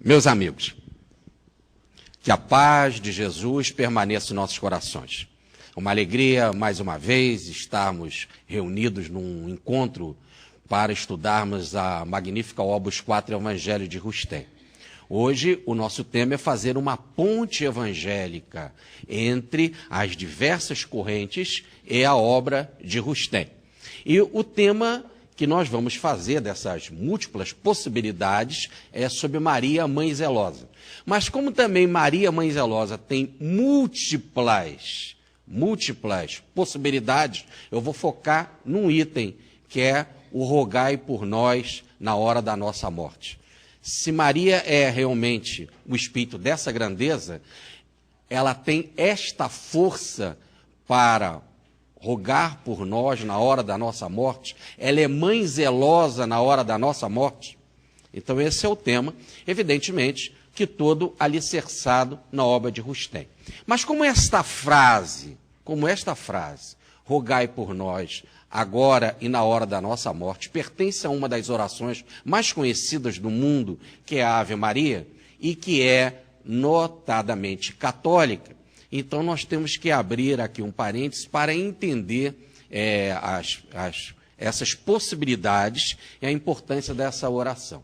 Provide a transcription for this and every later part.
Meus amigos, que a paz de Jesus permaneça em nossos corações. Uma alegria, mais uma vez, estarmos reunidos num encontro para estudarmos a magnífica obra Os Quatro Evangelhos de Rustem. Hoje, o nosso tema é fazer uma ponte evangélica entre as diversas correntes e a obra de Rustem. E o tema que nós vamos fazer dessas múltiplas possibilidades é sobre Maria, Mãe Zelosa. Mas como também Maria, Mãe Zelosa tem múltiplas possibilidades, eu vou focar num item, que é o rogai por nós na hora da nossa morte. Se Maria é realmente o espírito dessa grandeza, ela tem esta força para rogar por nós na hora da nossa morte, ela é mãe zelosa na hora da nossa morte. Então esse é o tema, evidentemente, que todo alicerçado na obra de Rustem. Mas como esta frase, rogai por nós, agora e na hora da nossa morte, pertence a uma das orações mais conhecidas do mundo, que é a Ave Maria, e que é notadamente católica, então nós temos que abrir aqui um parênteses para entender essas possibilidades e a importância dessa oração.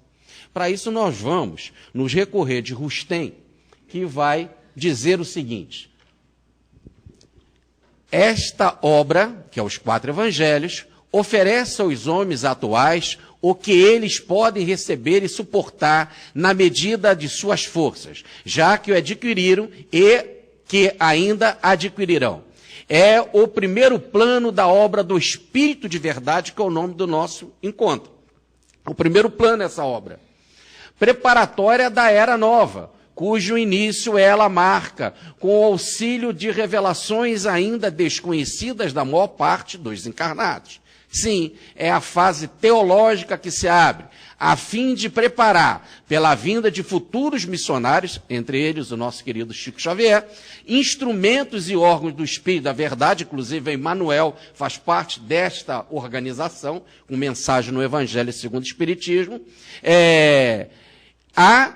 Para isso nós vamos nos recorrer de Rustem, que vai dizer o seguinte: esta obra, que é os Quatro Evangelhos, oferece aos homens atuais o que eles podem receber e suportar na medida de suas forças, já que o adquiriram e que ainda adquirirão. É o primeiro plano da obra do Espírito de Verdade, que é o nome do nosso encontro. O primeiro plano é essa obra. Preparatória da Era Nova, cujo início ela marca, com o auxílio de revelações ainda desconhecidas da maior parte dos encarnados. Sim, é a fase teológica que se abre, a fim de preparar, pela vinda de futuros missionários, entre eles o nosso querido Chico Xavier, instrumentos e órgãos do Espírito da Verdade, inclusive Emmanuel faz parte desta organização, com mensagem no Evangelho segundo o Espiritismo, a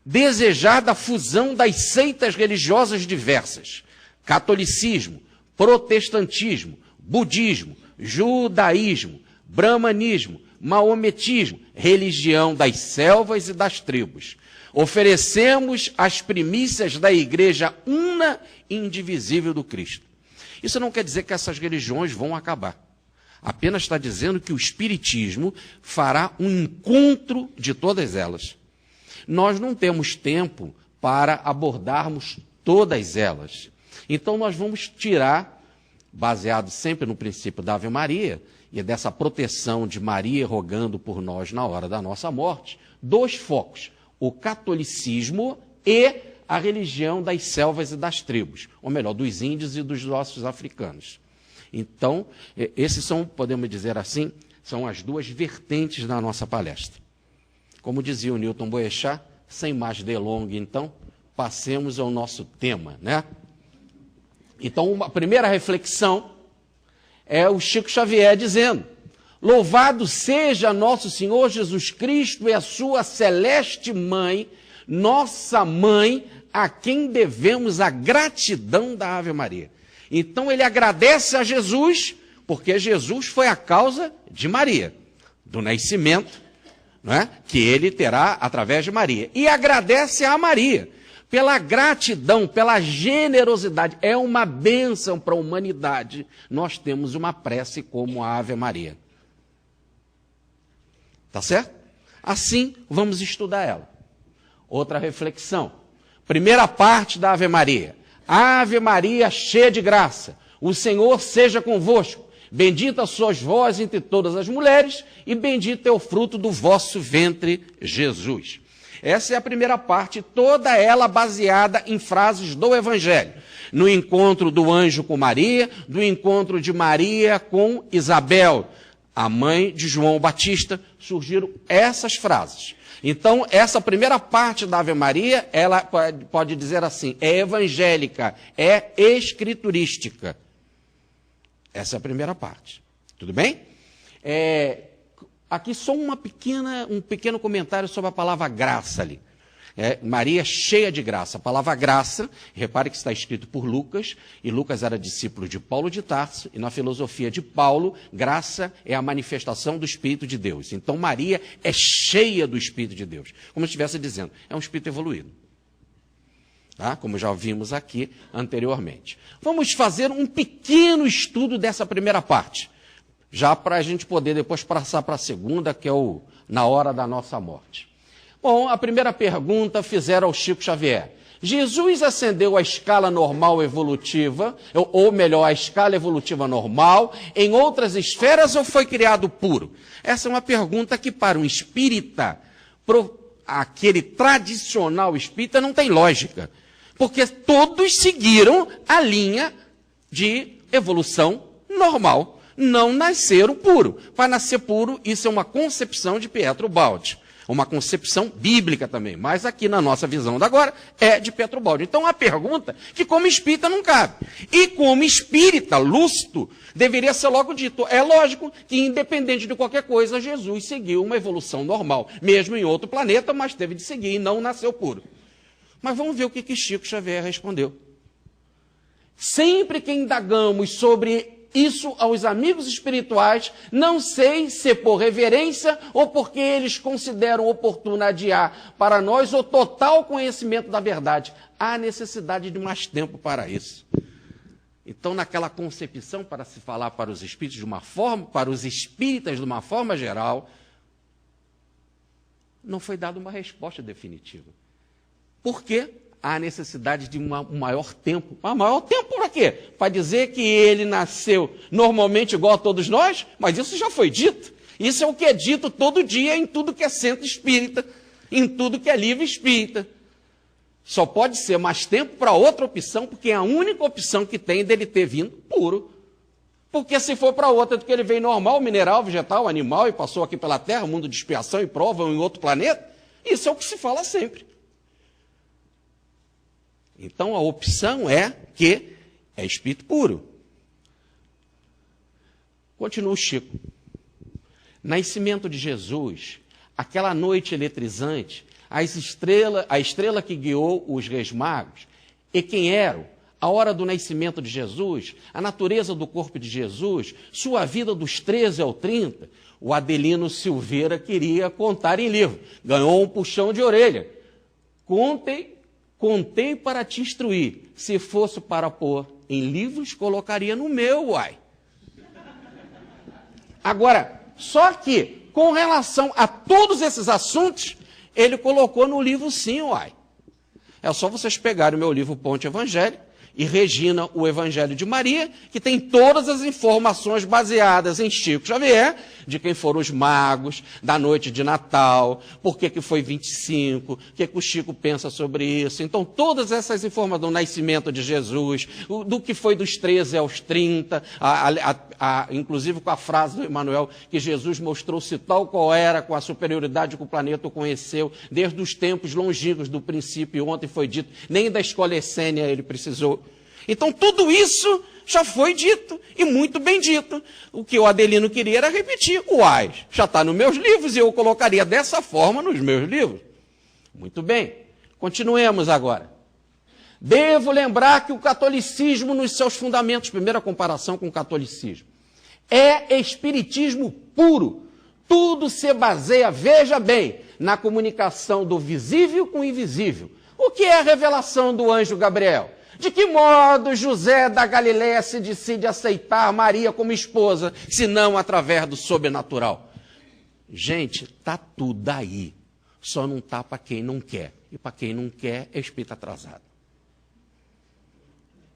desejar da fusão das seitas religiosas diversas, catolicismo, protestantismo, budismo, judaísmo, brahmanismo, maometismo, religião das selvas e das tribos. Oferecemos as primícias da igreja una e indivisível do Cristo. Isso não quer dizer que essas religiões vão acabar. Apenas está dizendo que o Espiritismo fará um encontro de todas elas. Nós não temos tempo para abordarmos todas elas. Então nós vamos tirar, baseado sempre no princípio da Ave Maria, e dessa proteção de Maria rogando por nós na hora da nossa morte, dois focos: o catolicismo e a religião das selvas e das tribos, ou melhor, dos índios e dos nossos africanos. Então, esses são, podemos dizer assim, são as duas vertentes da nossa palestra. Como dizia o Newton Boechat, sem mais delongas, então, passemos ao nosso tema, né? Então, a primeira reflexão é o Chico Xavier dizendo: louvado seja nosso Senhor Jesus Cristo e a sua celeste mãe, nossa mãe, a quem devemos a gratidão da Ave Maria. Então ele agradece a Jesus, porque Jesus foi a causa de Maria, do nascimento, não é? Que ele terá através de Maria. E agradece a Maria pela gratidão, pela generosidade. É uma bênção para a humanidade. Nós temos uma prece como a Ave Maria. Tá certo? Assim, vamos estudar ela. Outra reflexão. Primeira parte da Ave Maria. Ave Maria, cheia de graça, o Senhor seja convosco. Bendita sois vós entre todas as mulheres, e bendito é o fruto do vosso ventre, Jesus. Essa é a primeira parte, toda ela baseada em frases do Evangelho. No encontro do anjo com Maria, do encontro de Maria com Isabel, a mãe de João Batista, surgiram essas frases. Então, essa primeira parte da Ave Maria, ela pode dizer assim, é evangélica, é escriturística. Essa é a primeira parte. Tudo bem? Aqui só um pequeno comentário sobre a palavra graça ali. Maria é cheia de graça. A palavra graça, repare que está escrito por Lucas, e Lucas era discípulo de Paulo de Tarso, e na filosofia de Paulo, graça é a manifestação do Espírito de Deus. Então Maria é cheia do Espírito de Deus. Como eu estivesse dizendo, é um espírito evoluído. Tá? Como já vimos aqui anteriormente. Vamos fazer um pequeno estudo dessa primeira parte, já para a gente poder depois passar para a segunda, que é na hora da nossa morte. Bom, a primeira pergunta fizeram ao Chico Xavier. Jesus ascendeu à escala normal evolutiva, ou melhor, à escala evolutiva normal, em outras esferas ou foi criado puro? Essa é uma pergunta que para um espírita, aquele tradicional espírita, não tem lógica. Porque todos seguiram a linha de evolução normal. Não nasceram puro. Para nascer puro, isso é uma concepção de Pietro Baldi. Uma concepção bíblica também, mas aqui na nossa visão de agora é de Pietro Baldi. Então a pergunta que como espírita não cabe. E como espírita lúcido, deveria ser logo dito. É lógico que independente de qualquer coisa, Jesus seguiu uma evolução normal. Mesmo em outro planeta, mas teve de seguir e não nasceu puro. Mas vamos ver o que Chico Xavier respondeu. Sempre que indagamos sobre isso aos amigos espirituais, não sei se por reverência ou porque eles consideram oportuno adiar para nós o total conhecimento da verdade. Há necessidade de mais tempo para isso. Então, naquela concepção, para se falar para os espíritos de uma forma, para os espíritas de uma forma geral, não foi dada uma resposta definitiva. Por quê? Há necessidade de um maior tempo. Mas maior tempo para quê? Para dizer que ele nasceu normalmente igual a todos nós? Mas isso já foi dito. Isso é o que é dito todo dia em tudo que é centro espírita, em tudo que é livro espírita. Só pode ser mais tempo para outra opção, porque é a única opção que tem dele ter vindo puro. Porque se for para outra do que ele veio normal, mineral, vegetal, animal, e passou aqui pela Terra, mundo de expiação e prova, ou em outro planeta, isso é o que se fala sempre. Então, a opção é que é espírito puro. Continua o Chico. Nascimento de Jesus, aquela noite eletrizante, a estrela que guiou os reis magos, e quem eram, a hora do nascimento de Jesus, a natureza do corpo de Jesus, sua vida dos 13 ao 30, o Adelino Silveira queria contar em livro. Ganhou um puxão de orelha. Contei para te instruir. Se fosse para pôr em livros, colocaria no meu, uai. Agora, só que, com relação a todos esses assuntos, ele colocou no livro sim, uai. É só vocês pegarem o meu livro Ponte Evangelho e Regina, o Evangelho de Maria, que tem todas as informações baseadas em Chico Xavier, de quem foram os magos, da noite de Natal, por que foi 25, o que o Chico pensa sobre isso. Então, todas essas informações do nascimento de Jesus, do que foi dos 13 aos 30, inclusive com a frase do Emmanuel, que Jesus mostrou-se tal qual era, com a superioridade que o planeta o conheceu, desde os tempos longínquos do princípio, ontem foi dito, nem da escola essênia ele precisou. Então, tudo isso já foi dito, e muito bem dito. O que o Adelino queria era repetir. Uai, já está nos meus livros, e eu colocaria dessa forma nos meus livros. Muito bem, continuemos agora. Devo lembrar que o catolicismo, nos seus fundamentos, primeira comparação com o catolicismo, é espiritismo puro. Tudo se baseia, veja bem, na comunicação do visível com o invisível. O que é a revelação do anjo Gabriel? De que modo José da Galileia se decide aceitar Maria como esposa, se não através do sobrenatural? Gente, está tudo aí. Só não está para quem não quer. E para quem não quer, é espírito atrasado.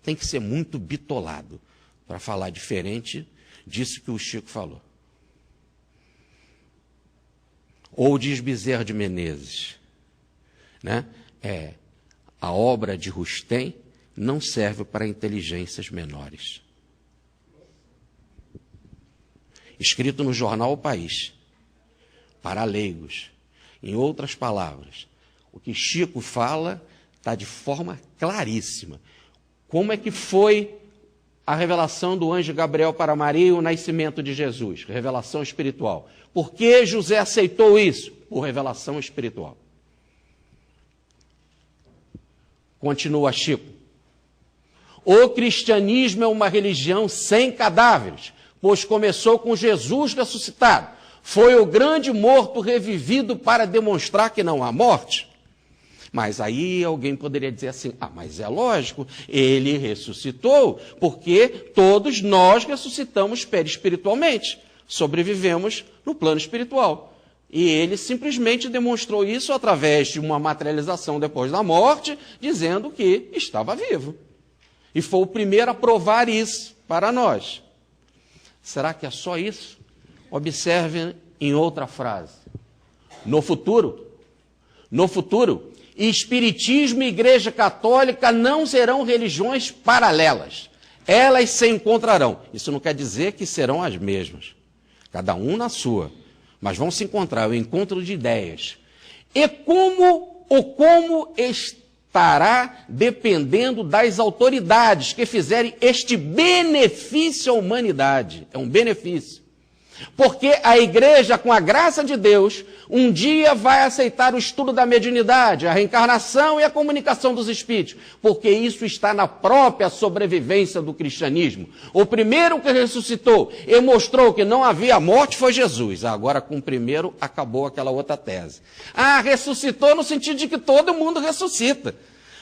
Tem que ser muito bitolado para falar diferente disso que o Chico falou. Ou diz Bezerra de Menezes, né? A obra de Rustem não serve para inteligências menores. Escrito no jornal O País, para leigos. Em outras palavras, o que Chico fala está de forma claríssima. Como é que foi a revelação do anjo Gabriel para Maria e o nascimento de Jesus? Revelação espiritual. Por que José aceitou isso? Por revelação espiritual. Continua Chico. O cristianismo é uma religião sem cadáveres, pois começou com Jesus ressuscitado. Foi o grande morto revivido para demonstrar que não há morte. Mas aí alguém poderia dizer assim, mas é lógico, ele ressuscitou, porque todos nós ressuscitamos perispiritualmente, sobrevivemos no plano espiritual. E ele simplesmente demonstrou isso através de uma materialização depois da morte, dizendo que estava vivo. E foi o primeiro a provar isso para nós. Será que é só isso? Observe em outra frase. No futuro, Espiritismo e Igreja Católica não serão religiões paralelas. Elas se encontrarão. Isso não quer dizer que serão as mesmas. Cada um na sua. Mas vão se encontrar, o encontro de ideias. E como estará dependendo das autoridades que fizerem este benefício à humanidade. É um benefício. Porque a igreja, com a graça de Deus, um dia vai aceitar o estudo da mediunidade, a reencarnação e a comunicação dos espíritos, porque isso está na própria sobrevivência do cristianismo. O primeiro que ressuscitou e mostrou que não havia morte foi Jesus. Agora, com o primeiro, acabou aquela outra tese. Ressuscitou no sentido de que todo mundo ressuscita,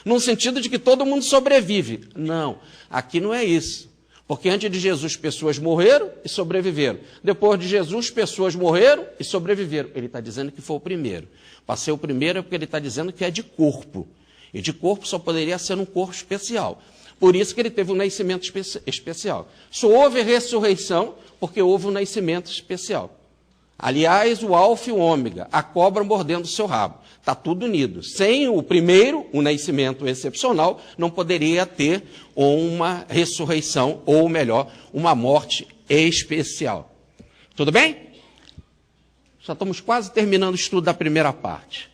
no sentido de que todo mundo sobrevive. Não, aqui não é isso. Porque antes de Jesus, pessoas morreram e sobreviveram. Depois de Jesus, pessoas morreram e sobreviveram. Ele está dizendo que foi o primeiro. Para ser o primeiro é porque ele está dizendo que é de corpo. E de corpo só poderia ser um corpo especial. Por isso que ele teve um nascimento especial. Só houve ressurreição porque houve um nascimento especial. Aliás, o alfa e o ômega, a cobra mordendo o seu rabo. Está tudo unido. Sem o primeiro, um nascimento excepcional, não poderia ter uma ressurreição, ou melhor, uma morte especial. Tudo bem? Já estamos quase terminando o estudo da primeira parte.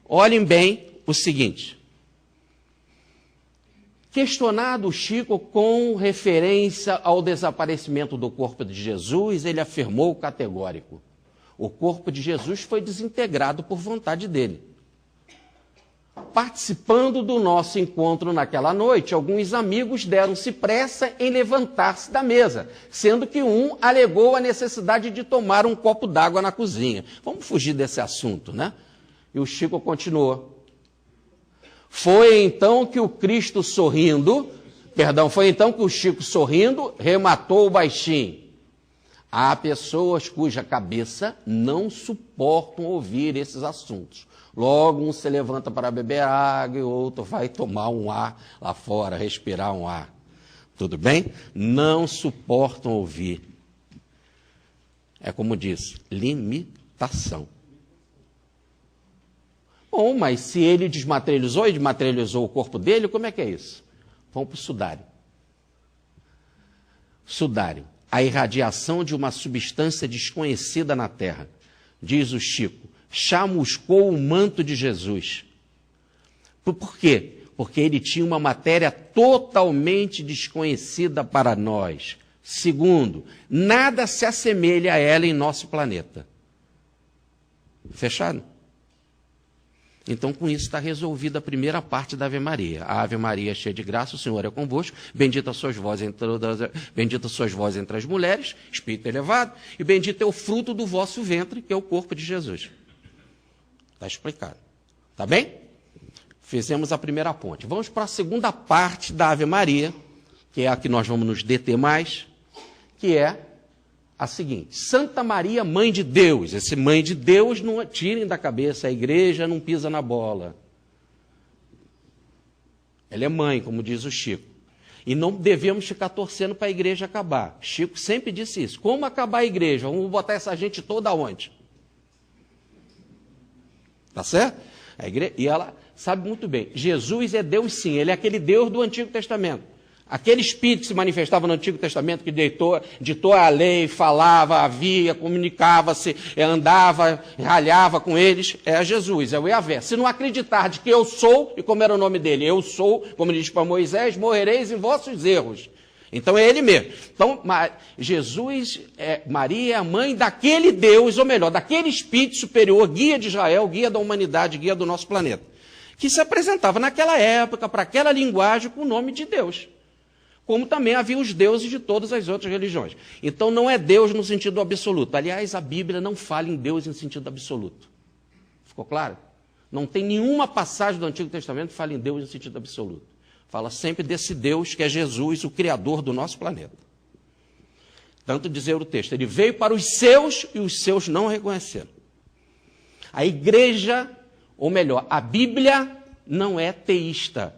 Olhem bem o seguinte. Questionado Chico com referência ao desaparecimento do corpo de Jesus, ele afirmou categórico: o corpo de Jesus foi desintegrado por vontade dele. Participando do nosso encontro naquela noite, alguns amigos deram-se pressa em levantar-se da mesa, sendo que um alegou a necessidade de tomar um copo d'água na cozinha. Vamos fugir desse assunto, né? E o Chico continuou. Foi então que o Chico sorrindo, rematou baixinho. Há pessoas cuja cabeça não suportam ouvir esses assuntos. Logo, um se levanta para beber água e o outro vai tomar um ar lá fora, respirar um ar. Tudo bem? Não suportam ouvir. É como diz, limitação. Bom, mas se ele desmaterializou o corpo dele, como é que é isso? Vamos para o sudário. Sudário. A irradiação de uma substância desconhecida na Terra. Diz o Chico, chamuscou o manto de Jesus. Por quê? Porque ele tinha uma matéria totalmente desconhecida para nós. Segundo, nada se assemelha a ela em nosso planeta. Fechado? Então, com isso está resolvida a primeira parte da Ave Maria. A Ave Maria cheia de graça, o Senhor é convosco, bendita sois vós entre as mulheres, Espírito elevado, e bendito é o fruto do vosso ventre, que é o corpo de Jesus. Está explicado. Tá bem? Fizemos a primeira ponte. Vamos para a segunda parte da Ave Maria, que é a que nós vamos nos deter mais, que é a seguinte: Santa Maria, Mãe de Deus. Esse Mãe de Deus não tirem da cabeça, a igreja não pisa na bola. Ela é mãe, como diz o Chico. E não devemos ficar torcendo para a igreja acabar. Chico sempre disse isso. Como acabar a igreja? Vamos botar essa gente toda onde? Tá certo? A igreja, e ela sabe muito bem. Jesus é Deus sim, ele é aquele Deus do Antigo Testamento. Aquele Espírito que se manifestava no Antigo Testamento, que ditou a lei, falava, havia, comunicava-se, andava, ralhava com eles, é Jesus, é o Yahvé. Se não acreditar de que eu sou, e como era o nome dele, eu sou, como ele diz para Moisés, morrereis em vossos erros. Então é ele mesmo. Então, Maria é a mãe daquele Deus, ou melhor, daquele Espírito superior, guia de Israel, guia da humanidade, guia do nosso planeta. que se apresentava naquela época, para aquela linguagem, com o nome de Deus. Como também havia os deuses de todas as outras religiões. Então não é Deus no sentido absoluto. Aliás, a Bíblia não fala em Deus em sentido absoluto. Ficou claro? Não tem nenhuma passagem do Antigo Testamento que fale em Deus em sentido absoluto. Fala sempre desse Deus que é Jesus, o Criador do nosso planeta. Tanto dizer o texto, ele veio para os seus e os seus não reconheceram. A igreja, ou melhor, a Bíblia não é teísta.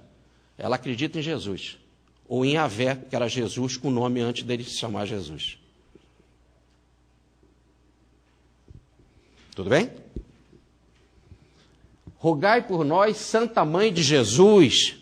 Ela acredita em Jesus. Ou em Yahvé, que era Jesus, com o nome antes dele se chamar Jesus. Tudo bem? Rogai por nós, Santa Mãe de Jesus,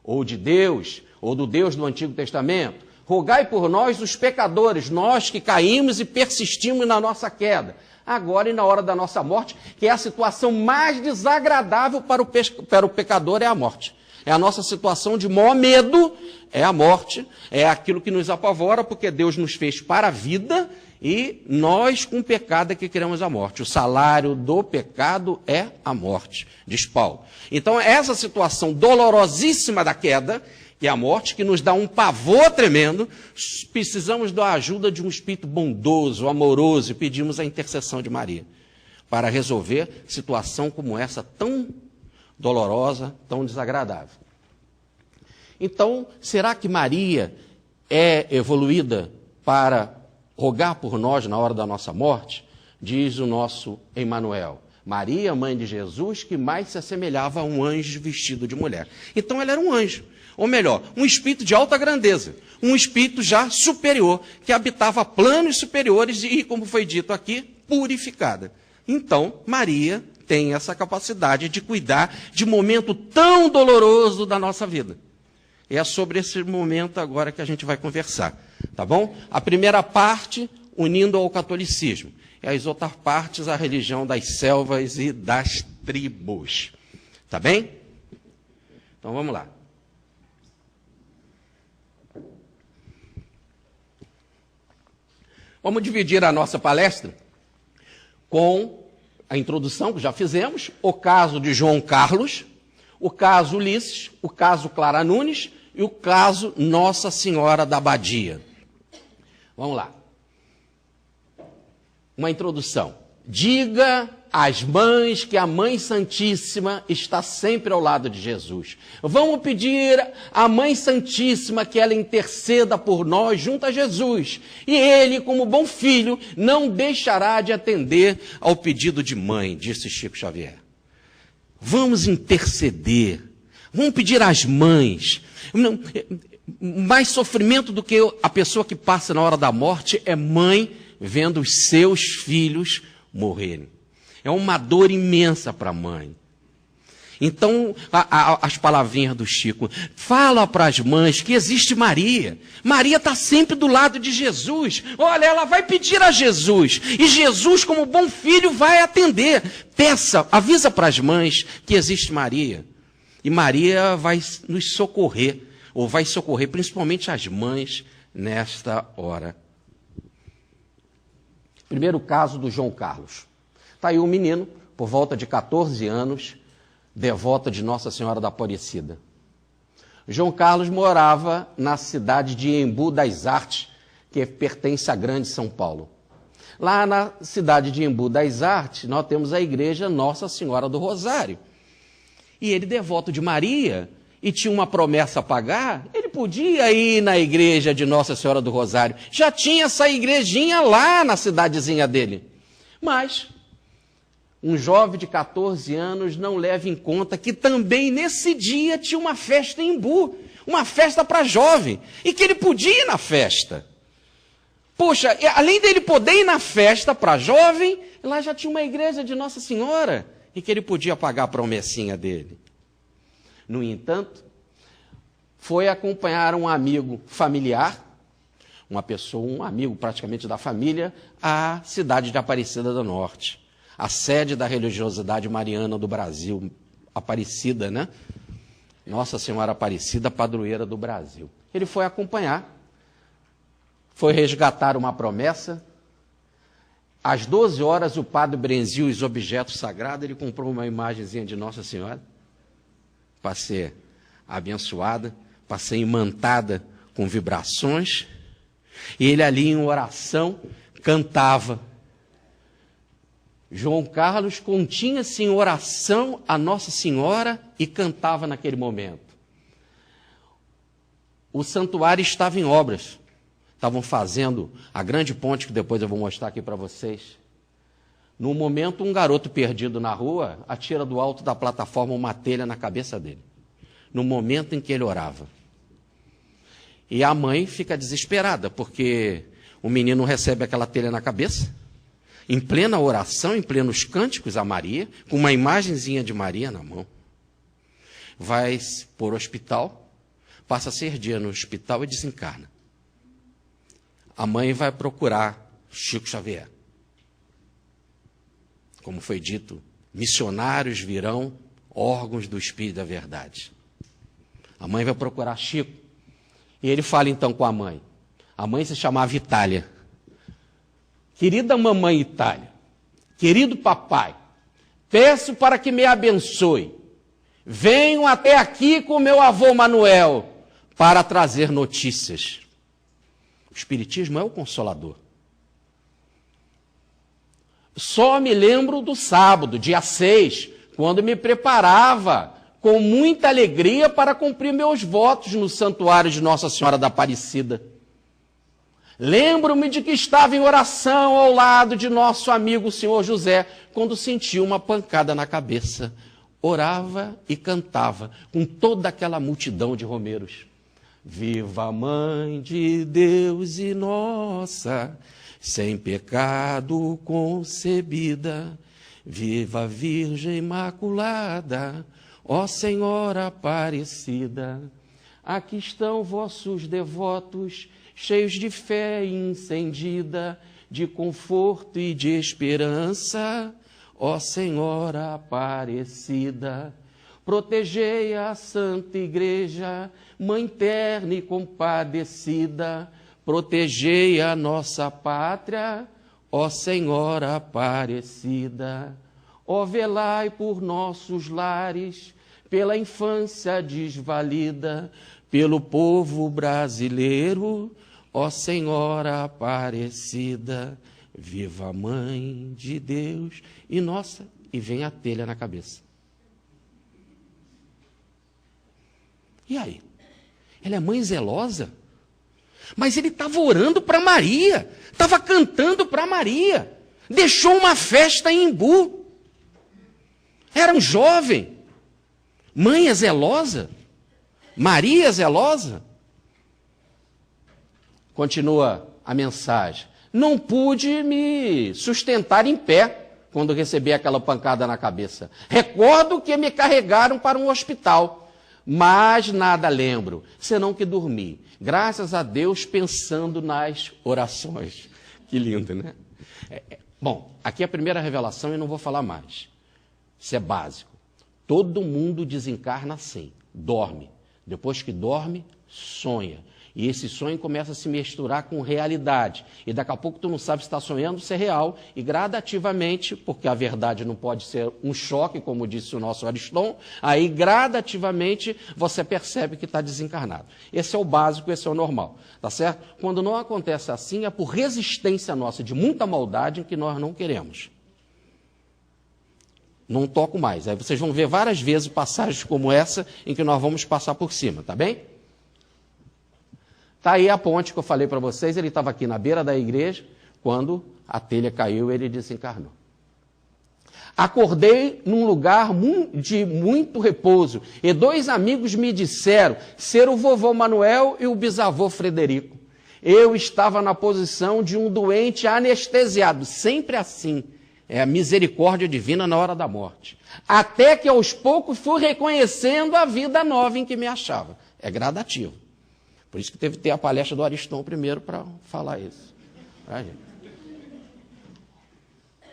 ou de Deus, ou do Deus do Antigo Testamento. Rogai por nós, os pecadores, nós que caímos e persistimos na nossa queda. Agora e na hora da nossa morte, que é a situação mais desagradável para o pecador, é a morte. É a nossa situação de maior medo, é a morte, é aquilo que nos apavora, porque Deus nos fez para a vida e nós, com o pecado, é que queremos a morte. O salário do pecado é a morte, diz Paulo. Então, essa situação dolorosíssima da queda, que é a morte, que nos dá um pavor tremendo, precisamos da ajuda de um Espírito bondoso, amoroso, e pedimos a intercessão de Maria para resolver situação como essa tão dolorosa, tão desagradável. Então, será que Maria é evoluída para rogar por nós na hora da nossa morte? Diz o nosso Emmanuel. Maria, mãe de Jesus, que mais se assemelhava a um anjo vestido de mulher. Então, ela era um anjo. Ou melhor, um espírito de alta grandeza, um espírito já superior, que habitava planos superiores e, como foi dito aqui, purificada. Então, Maria tem essa capacidade de cuidar de momento tão doloroso da nossa vida. E é sobre esse momento agora que a gente vai conversar, tá bom? A primeira parte, unindo ao catolicismo, e as outras partes, a religião das selvas e das tribos. Tá bem? Então, vamos lá. Vamos dividir a nossa palestra com a introdução, que já fizemos, o caso de João Carlos, o caso Ulisses, o caso Clara Nunes e o caso Nossa Senhora da Abadia. Vamos lá. Uma introdução. Diga às mães que a Mãe Santíssima está sempre ao lado de Jesus. Vamos pedir à Mãe Santíssima que ela interceda por nós junto a Jesus. E ele, como bom filho, não deixará de atender ao pedido de mãe, disse Chico Xavier. Vamos interceder. Vamos pedir às mães. Mais sofrimento do que a pessoa que passa na hora da morte é mãe vendo os seus filhos morrerem. É uma dor imensa para a mãe. Então, as palavrinhas do Chico, fala para as mães que existe Maria. Maria está sempre do lado de Jesus. Olha, ela vai pedir a Jesus. E Jesus, como bom filho, vai atender. Peça, avisa para as mães que existe Maria. E Maria vai nos socorrer, ou vai socorrer principalmente as mães nesta hora. Primeiro caso do João Carlos. Está aí um menino, por volta de 14 anos, devoto de Nossa Senhora da Aparecida. João Carlos morava na cidade de Embu das Artes, que pertence à Grande São Paulo. Lá na cidade de Embu das Artes, nós temos a igreja Nossa Senhora do Rosário. E ele, devoto de Maria, e tinha uma promessa a pagar, ele podia ir na igreja de Nossa Senhora do Rosário. Já tinha essa igrejinha lá na cidadezinha dele. Mas um jovem de 14 anos não leva em conta que também nesse dia tinha uma festa em Embu, uma festa para jovem, e que ele podia ir na festa. Poxa, além dele poder ir na festa para jovem, lá já tinha uma igreja de Nossa Senhora, e que ele podia pagar a promessinha dele. No entanto, foi acompanhar um amigo familiar, uma pessoa, um amigo praticamente da família, à cidade de Aparecida do Norte, a sede da religiosidade mariana do Brasil, Aparecida, né? Nossa Senhora Aparecida, padroeira do Brasil. Ele foi acompanhar, foi resgatar uma promessa. Às 12 horas, o padre benzia os objetos sagrados, ele comprou uma imagenzinha de Nossa Senhora, para ser abençoada, para ser imantada com vibrações. E ele ali em oração cantava. João Carlos continha-se em oração a Nossa Senhora e cantava naquele momento. O santuário estava em obras. Estavam fazendo a grande ponte, que depois eu vou mostrar aqui para vocês. No momento, um garoto perdido na rua atira do alto da plataforma uma telha na cabeça dele. No momento em que ele orava. E a mãe fica desesperada, porque o menino recebe aquela telha na cabeça, em plena oração, em plenos cânticos a Maria, com uma imagenzinha de Maria na mão. Vai para o hospital, passa a ser dia no hospital e desencarna. A mãe vai procurar Chico Xavier. Como foi dito, missionários virão, órgãos do Espírito da Verdade. A mãe vai procurar Chico. E ele fala então com a mãe. A mãe se chamava Itália. Querida mamãe Itália, querido papai, peço para que me abençoe. Venho até aqui com meu avô Manuel para trazer notícias. O Espiritismo é o Consolador. Só me lembro do sábado, dia 6, quando me preparava com muita alegria para cumprir meus votos no santuário de Nossa Senhora da Aparecida. Lembro-me de que estava em oração ao lado de nosso amigo o senhor José, quando senti uma pancada na cabeça. Orava e cantava com toda aquela multidão de romeiros. Viva a Mãe de Deus e nossa, sem pecado concebida. Viva a Virgem Imaculada, ó Senhora Aparecida. Aqui estão vossos devotos, cheios de fé incendida, de conforto e de esperança, ó Senhora Aparecida. Protegei a Santa Igreja, Mãe terna e compadecida, protegei a nossa pátria, ó Senhora Aparecida. Ó velai por nossos lares, pela infância desvalida, pelo povo brasileiro, ó Senhora Aparecida, viva a Mãe de Deus e nossa, e vem a telha na cabeça. E aí? Ela é mãe zelosa? Mas ele estava orando para Maria, estava cantando para Maria, deixou uma festa em Embu. Era um jovem. Mãe é zelosa? Maria é zelosa? Continua a mensagem. Não pude me sustentar em pé quando recebi aquela pancada na cabeça. Recordo que me carregaram para um hospital, mas nada lembro, senão que dormi. Graças a Deus, pensando nas orações. Que lindo, né? Bom, aqui é a primeira revelação e não vou falar mais. Isso é básico. Todo mundo desencarna assim, dorme. Depois que dorme, sonha. E esse sonho começa a se misturar com realidade. E daqui a pouco tu não sabe se está sonhando, se é real. E gradativamente, porque a verdade não pode ser um choque, como disse o nosso Ariston, aí gradativamente você percebe que está desencarnado. Esse é o básico, esse é o normal. Tá certo? Quando não acontece assim, é por resistência nossa, de muita maldade, que nós não queremos. Não toco mais. Aí vocês vão ver várias vezes passagens como essa, em que nós vamos passar por cima, tá bem? Está aí a ponte que eu falei para vocês, ele estava aqui na beira da igreja, quando a telha caiu, ele desencarnou. Acordei num lugar de muito repouso, e 2 amigos me disseram ser o vovô Manuel e o bisavô Frederico. Eu estava na posição de um doente anestesiado, sempre assim, é a misericórdia divina na hora da morte. Até que aos poucos fui reconhecendo a vida nova em que me achava. É gradativo. Por isso que teve que ter a palestra do Ariston primeiro para falar isso.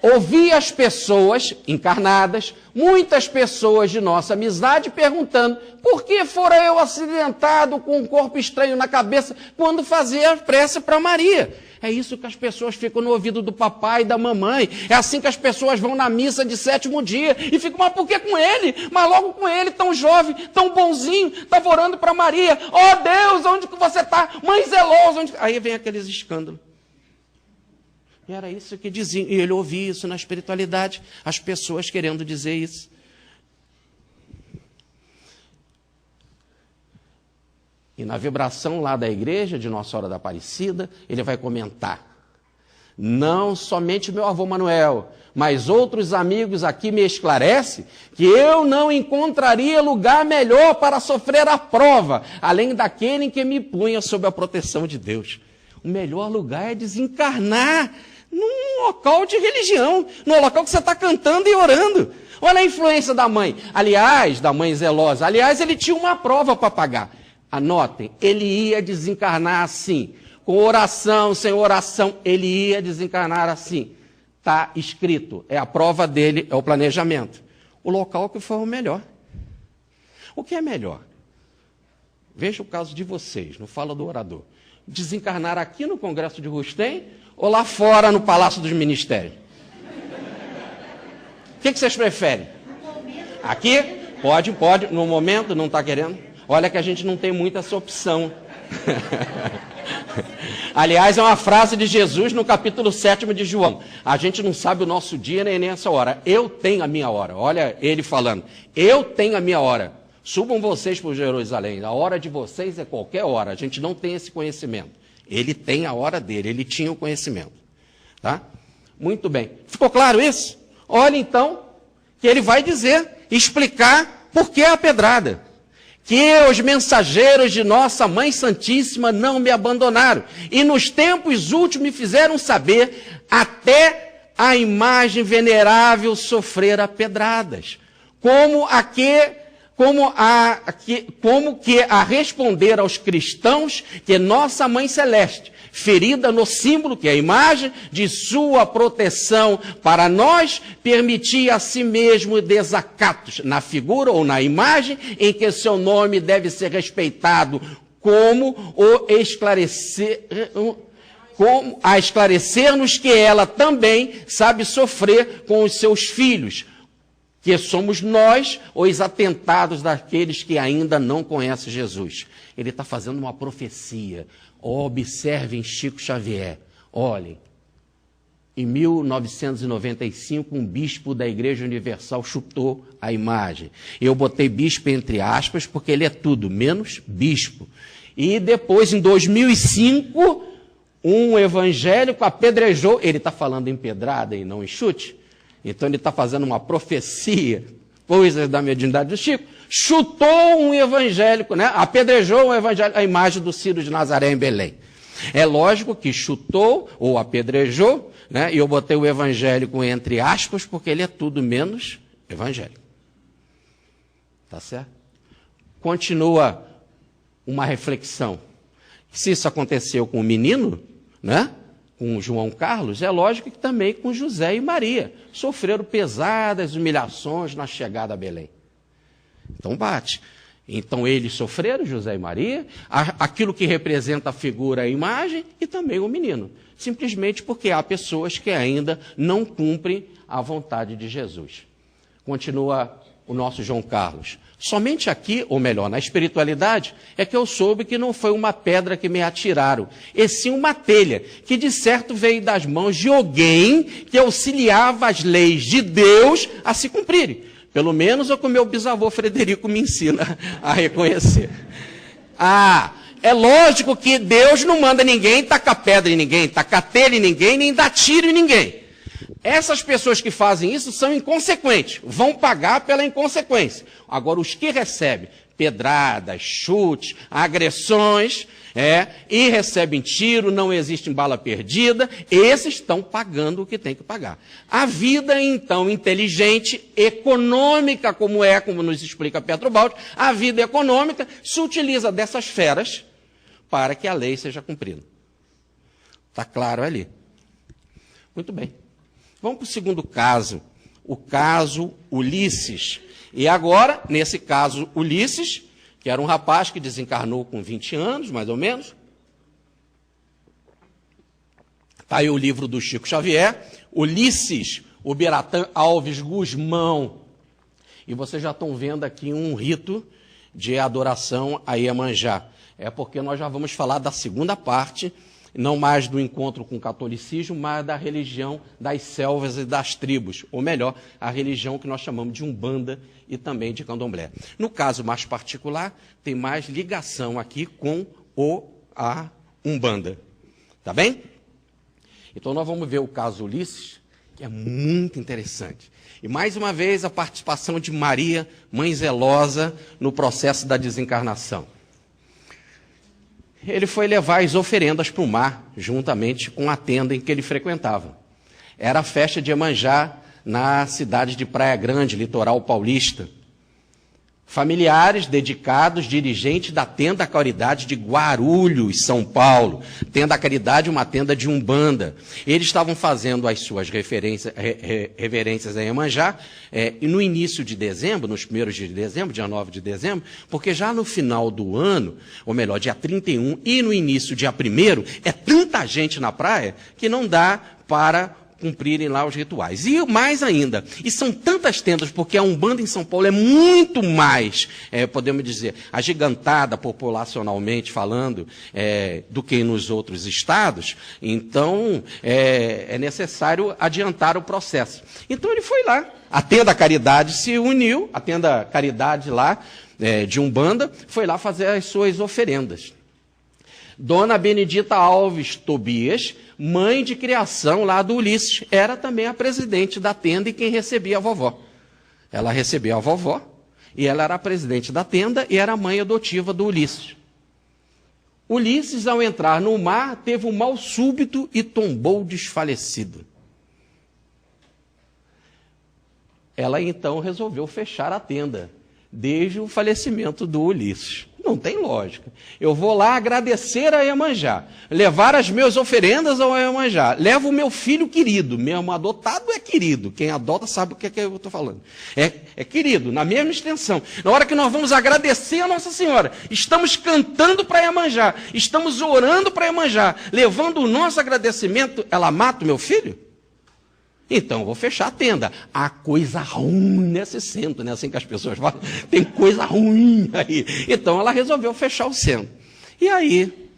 Ouvi as pessoas encarnadas, muitas pessoas de nossa amizade, perguntando por que fora eu acidentado com um corpo estranho na cabeça quando fazia a prece para Maria. É isso que as pessoas ficam no ouvido do papai e da mamãe. É assim que as pessoas vão na missa de 7º dia e ficam, mas por que com ele? Mas logo com ele, tão jovem, tão bonzinho, estava orando para Maria. Oh Deus, onde que você está? Mãe zelosa. Onde... Aí vem aqueles escândalos. E era isso que diziam. E ele ouvia isso na espiritualidade, as pessoas querendo dizer isso. E na vibração lá da igreja de Nossa Senhora da Aparecida, ele vai comentar. Não somente meu avô Manuel, mas outros amigos aqui me esclarecem que eu não encontraria lugar melhor para sofrer a prova, além daquele em que me punha sob a proteção de Deus. O melhor lugar é desencarnar num local de religião, num local que você está cantando e orando. Olha a influência da mãe. Aliás, da mãe zelosa. Aliás, ele tinha uma prova para pagar. Anotem, ele ia desencarnar assim, com oração, sem oração, ele ia desencarnar assim. Está escrito, é a prova dele, é o planejamento. O local que foi o melhor. O que é melhor? Veja o caso de vocês, não fala do orador. Desencarnar aqui no Congresso de Rustem ou lá fora no Palácio dos Ministérios? O que vocês preferem? Aqui? Pode, no momento, não está querendo? Olha que a gente não tem muita essa opção. Aliás, é uma frase de Jesus no capítulo 7 de João. A gente não sabe o nosso dia nem essa hora. Eu tenho a minha hora. Olha ele falando. Eu tenho a minha hora. Subam vocês para Jerusalém. A hora de vocês é qualquer hora. A gente não tem esse conhecimento. Ele tem a hora dele. Ele tinha o conhecimento. Tá? Muito bem. Ficou claro isso? Olha então que ele vai dizer, explicar por que a pedrada. Que os mensageiros de nossa Mãe Santíssima não me abandonaram, e nos tempos últimos me fizeram saber até a imagem venerável sofrera pedradas, como que a responder aos cristãos que nossa Mãe Celeste, ferida no símbolo, que é a imagem, de sua proteção para nós, permitia a si mesmo desacatos na figura ou na imagem em que seu nome deve ser respeitado, como a esclarecer-nos que ela também sabe sofrer com os seus filhos, que somos nós, os atentados daqueles que ainda não conhecem Jesus. Ele está fazendo uma profecia. Observem Chico Xavier. Olhem, em 1995, um bispo da Igreja Universal chutou a imagem. Eu botei bispo entre aspas, porque ele é tudo, menos bispo. E depois, em 2005, um evangélico apedrejou, ele está falando em pedrada e não em chute, então ele está fazendo uma profecia, coisas da mediunidade do Chico, chutou um evangélico, né? Apedrejou um evangélico, a imagem do Ciro de Nazaré em Belém. É lógico que chutou ou apedrejou, né? E eu botei o evangélico entre aspas, porque ele é tudo menos evangélico. Tá certo? Continua uma reflexão. Se isso aconteceu com o menino, né? Com João Carlos, é lógico que também com José e Maria. Sofreram pesadas humilhações na chegada a Belém. Então bate. Então eles sofreram, José e Maria, aquilo que representa a figura, a imagem, e também o menino. Simplesmente porque há pessoas que ainda não cumprem a vontade de Jesus. Continua o nosso João Carlos. Somente aqui, ou melhor, na espiritualidade, é que eu soube que não foi uma pedra que me atiraram, e sim uma telha, que de certo veio das mãos de alguém que auxiliava as leis de Deus a se cumprirem. Pelo menos é o que o meu bisavô Frederico me ensina a reconhecer. É lógico que Deus não manda ninguém tacar pedra em ninguém, tacar telha em ninguém, nem dar tiro em ninguém. Essas pessoas que fazem isso são inconsequentes, vão pagar pela inconsequência. Agora, os que recebem pedradas, chutes, agressões, e recebem tiro, não existe bala perdida, esses estão pagando o que tem que pagar. A vida, então, inteligente, econômica, como nos explica Petro Baldi, a vida econômica se utiliza dessas feras para que a lei seja cumprida. Está claro ali? Muito bem. Vamos para o segundo caso, o caso Ulisses. E agora, nesse caso Ulisses, que era um rapaz que desencarnou com 20 anos, mais ou menos, Está aí o livro do Chico Xavier, Ulisses Ubiratã Alves Gusmão. E vocês já estão vendo aqui um rito de adoração a Iemanjá. É porque nós já vamos falar da segunda parte, não mais do encontro com o catolicismo, mas da religião das selvas e das tribos, ou melhor, a religião que nós chamamos de Umbanda e também de Candomblé. No caso mais particular, tem mais ligação aqui com a Umbanda. Tá bem? Então nós vamos ver o caso Ulisses, que é muito interessante. E mais uma vez a participação de Maria, mãe zelosa, no processo da desencarnação. Ele foi levar as oferendas para o mar, juntamente com a tenda em que ele frequentava. Era a festa de Iemanjá na cidade de Praia Grande, litoral paulista. Familiares, dedicados, dirigentes da Tenda Caridade de Guarulhos, São Paulo. Tenda Caridade, uma tenda de Umbanda. Eles estavam fazendo as suas reverências a Iemanjá, e no início de dezembro, nos primeiros dias de dezembro, dia 9 de dezembro, porque já no final do ano, ou melhor, dia 31 e no início, dia 1º, é tanta gente na praia que não dá para cumprirem lá os rituais. E mais ainda, e são tantas tendas, porque a Umbanda em São Paulo é muito mais, podemos dizer, agigantada populacionalmente falando, do que nos outros estados, então é necessário adiantar o processo. Então ele foi lá, a Tenda Caridade se uniu, a Tenda Caridade lá, de Umbanda, foi lá fazer as suas oferendas. Dona Benedita Alves Tobias, mãe de criação lá do Ulisses, era também a presidente da tenda e quem recebia a vovó. Ela recebia a vovó e ela era a presidente da tenda e era a mãe adotiva do Ulisses. Ulisses, ao entrar no mar, teve um mal súbito e tombou desfalecido. Ela então resolveu fechar a tenda, desde o falecimento do Ulisses. Não tem lógica. Eu vou lá agradecer a Iemanjá, levar as minhas oferendas ao Iemanjá, levo o meu filho querido, mesmo adotado é querido, quem adota sabe o que é que eu estou falando. É querido, na mesma extensão. Na hora que nós vamos agradecer a Nossa Senhora, estamos cantando para Iemanjá, estamos orando para Iemanjá, levando o nosso agradecimento, ela mata o meu filho? Então, eu vou fechar a tenda. Há coisa ruim nesse centro, né? Assim que as pessoas falam, tem coisa ruim aí. Então, ela resolveu fechar o centro. E aí,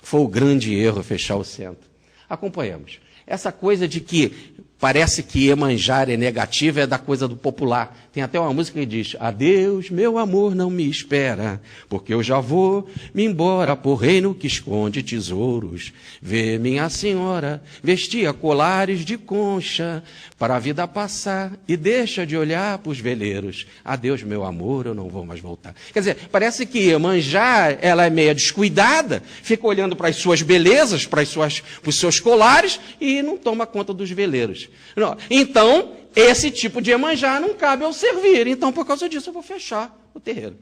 foi o grande erro fechar o centro. Acompanhamos. Essa coisa de que parece que Iemanjá é negativa é da coisa do popular. Tem até uma música que diz: adeus, meu amor, não me espera, porque eu já vou me embora por reino que esconde tesouros. Vê minha senhora, vestia colares de concha, para a vida passar e deixa de olhar para os veleiros. Adeus, meu amor, eu não vou mais voltar. Quer dizer, parece que Iemanjá, ela é meia descuidada, fica olhando para as suas belezas, para os seus colares e não toma conta dos veleiros. Não. Então, esse tipo de Iemanjá não cabe ao servir. Então, por causa disso, eu vou fechar o terreiro.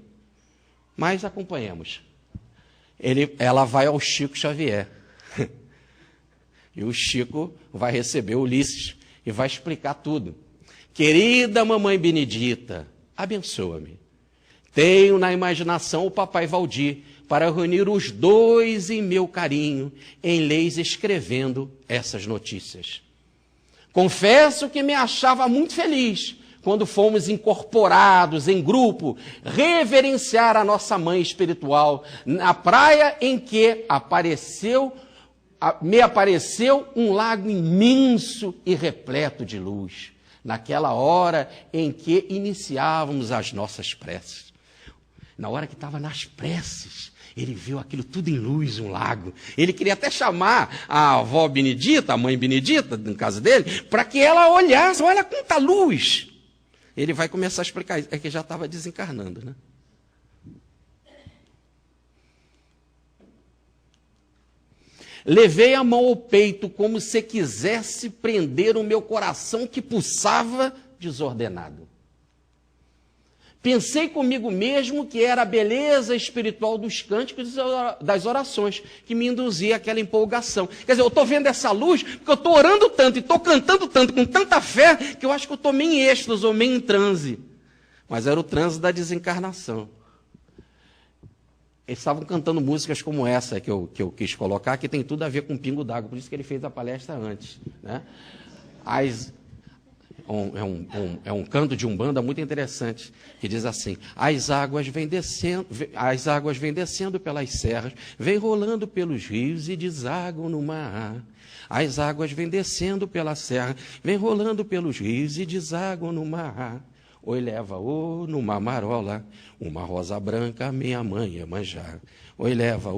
Mas acompanhemos. Ela vai ao Chico Xavier. E o Chico vai receber Ulisses e vai explicar tudo. Querida mamãe Benedita, abençoa-me. Tenho na imaginação o papai Valdir para reunir os dois em meu carinho, em leis escrevendo essas notícias. Confesso que me achava muito feliz quando fomos incorporados em grupo, reverenciar a nossa mãe espiritual na praia em que me apareceu um lago imenso e repleto de luz, naquela hora em que iniciávamos as nossas preces. Na hora que estava nas preces, ele viu aquilo tudo em luz, um lago. Ele queria até chamar a avó Benedita, a mãe Benedita, no caso dele, para que ela olhasse, olha quanta luz. Ele vai começar a explicar isso. É que já estava desencarnando, né? Levei a mão ao peito como se quisesse prender o meu coração que pulsava desordenado. Pensei comigo mesmo que era a beleza espiritual dos cânticos e das orações que me induzia àquela empolgação. Quer dizer, eu estou vendo essa luz porque eu estou orando tanto e estou cantando tanto, com tanta fé, que eu acho que eu estou meio em êxtase ou meio em transe. Mas era o transe da desencarnação. Eles estavam cantando músicas como essa que eu quis colocar, que tem tudo a ver com Pingo d'Água, por isso que ele fez a palestra antes, né? É um canto de umbanda muito interessante, que diz assim: as águas vêm descendo pelas serras, vêm rolando pelos rios e desagam no mar. As águas vêm descendo pela serra, vêm rolando pelos rios e desagam no mar. Oi leva, numa marola, uma rosa branca, minha mãe Iemanjá. Oi leva,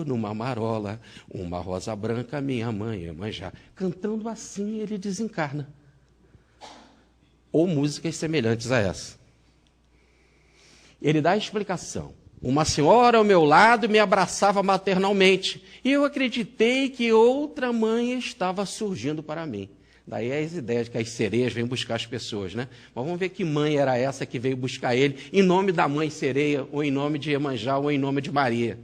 numa marola, uma rosa branca, minha mãe Iemanjá. Cantando assim, ele desencarna. Ou músicas semelhantes a essa. Ele dá a explicação. Uma senhora ao meu lado me abraçava maternalmente, e eu acreditei que outra mãe estava surgindo para mim. Daí as ideias de que as sereias vêm buscar as pessoas, né? Mas vamos ver que mãe era essa que veio buscar ele, em nome da mãe sereia, ou em nome de Iemanjá, ou em nome de Maria.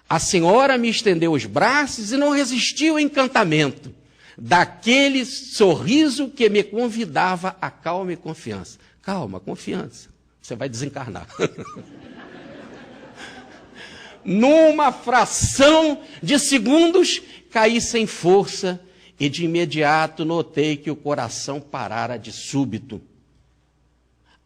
A senhora me estendeu os braços e não resistiu ao encantamento daquele sorriso que me convidava a calma e confiança. Calma, confiança. Você vai desencarnar. Numa fração de segundos, caí sem força e de imediato notei que o coração parara de súbito.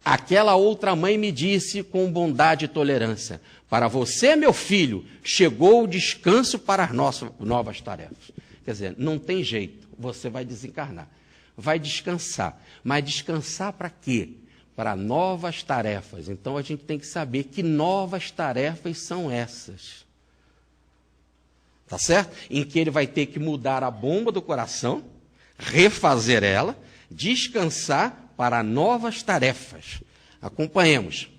Aquela outra mãe me disse com bondade e tolerância: para você, meu filho, chegou o descanso para as novas tarefas. Quer dizer, não tem jeito, você vai desencarnar. Vai descansar. Mas descansar para quê? Para novas tarefas. Então a gente tem que saber que novas tarefas são essas. Tá certo? Em que ele vai ter que mudar a bomba do coração, refazer ela, descansar para novas tarefas. Acompanhemos.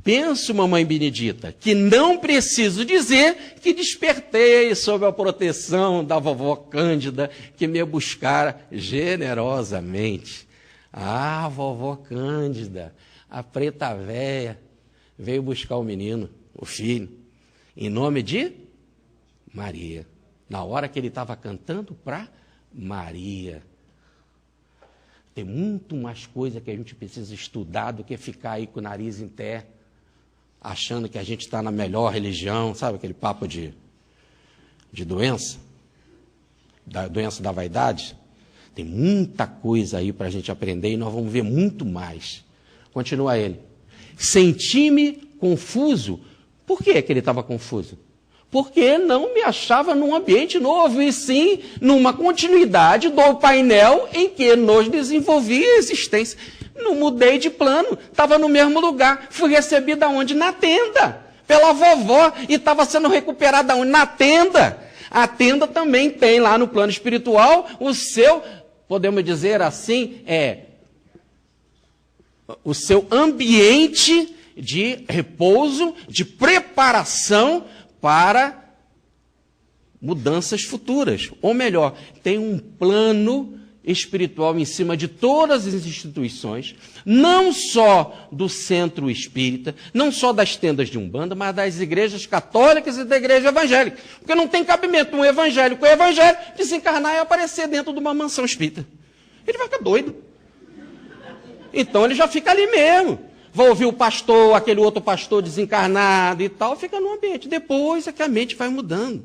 Penso, mamãe Benedita, que não preciso dizer que despertei sob a proteção da vovó Cândida, que me buscara generosamente. Ah, vovó Cândida, a preta véia, veio buscar o menino, o filho, em nome de Maria. Na hora que ele estava cantando para Maria. Tem muito mais coisa que a gente precisa estudar do que ficar aí com o nariz em terra, achando que a gente está na melhor religião, sabe aquele papo de doença? Da doença da vaidade? Tem muita coisa aí para a gente aprender e nós vamos ver muito mais. Continua ele. Senti-me confuso. Por que ele estava confuso? Porque não me achava num ambiente novo, e sim numa continuidade do painel em que nos desenvolvia a existência. Não mudei de plano, estava no mesmo lugar. Fui recebida onde? Na tenda, pela vovó, e estava sendo recuperada onde? Na tenda. A tenda também tem lá no plano espiritual o seu, podemos dizer assim, o seu ambiente de repouso, de preparação para mudanças futuras. Ou melhor, tem um plano espiritual em cima de todas as instituições, não só do centro espírita, não só das tendas de Umbanda, mas das igrejas católicas e da igreja evangélica. Porque não tem cabimento um evangélico desencarnar e aparecer dentro de uma mansão espírita. Ele vai ficar doido. Então ele já fica ali mesmo. Vai ouvir o pastor, aquele outro pastor desencarnado e tal, fica no ambiente. Depois é que a mente vai mudando.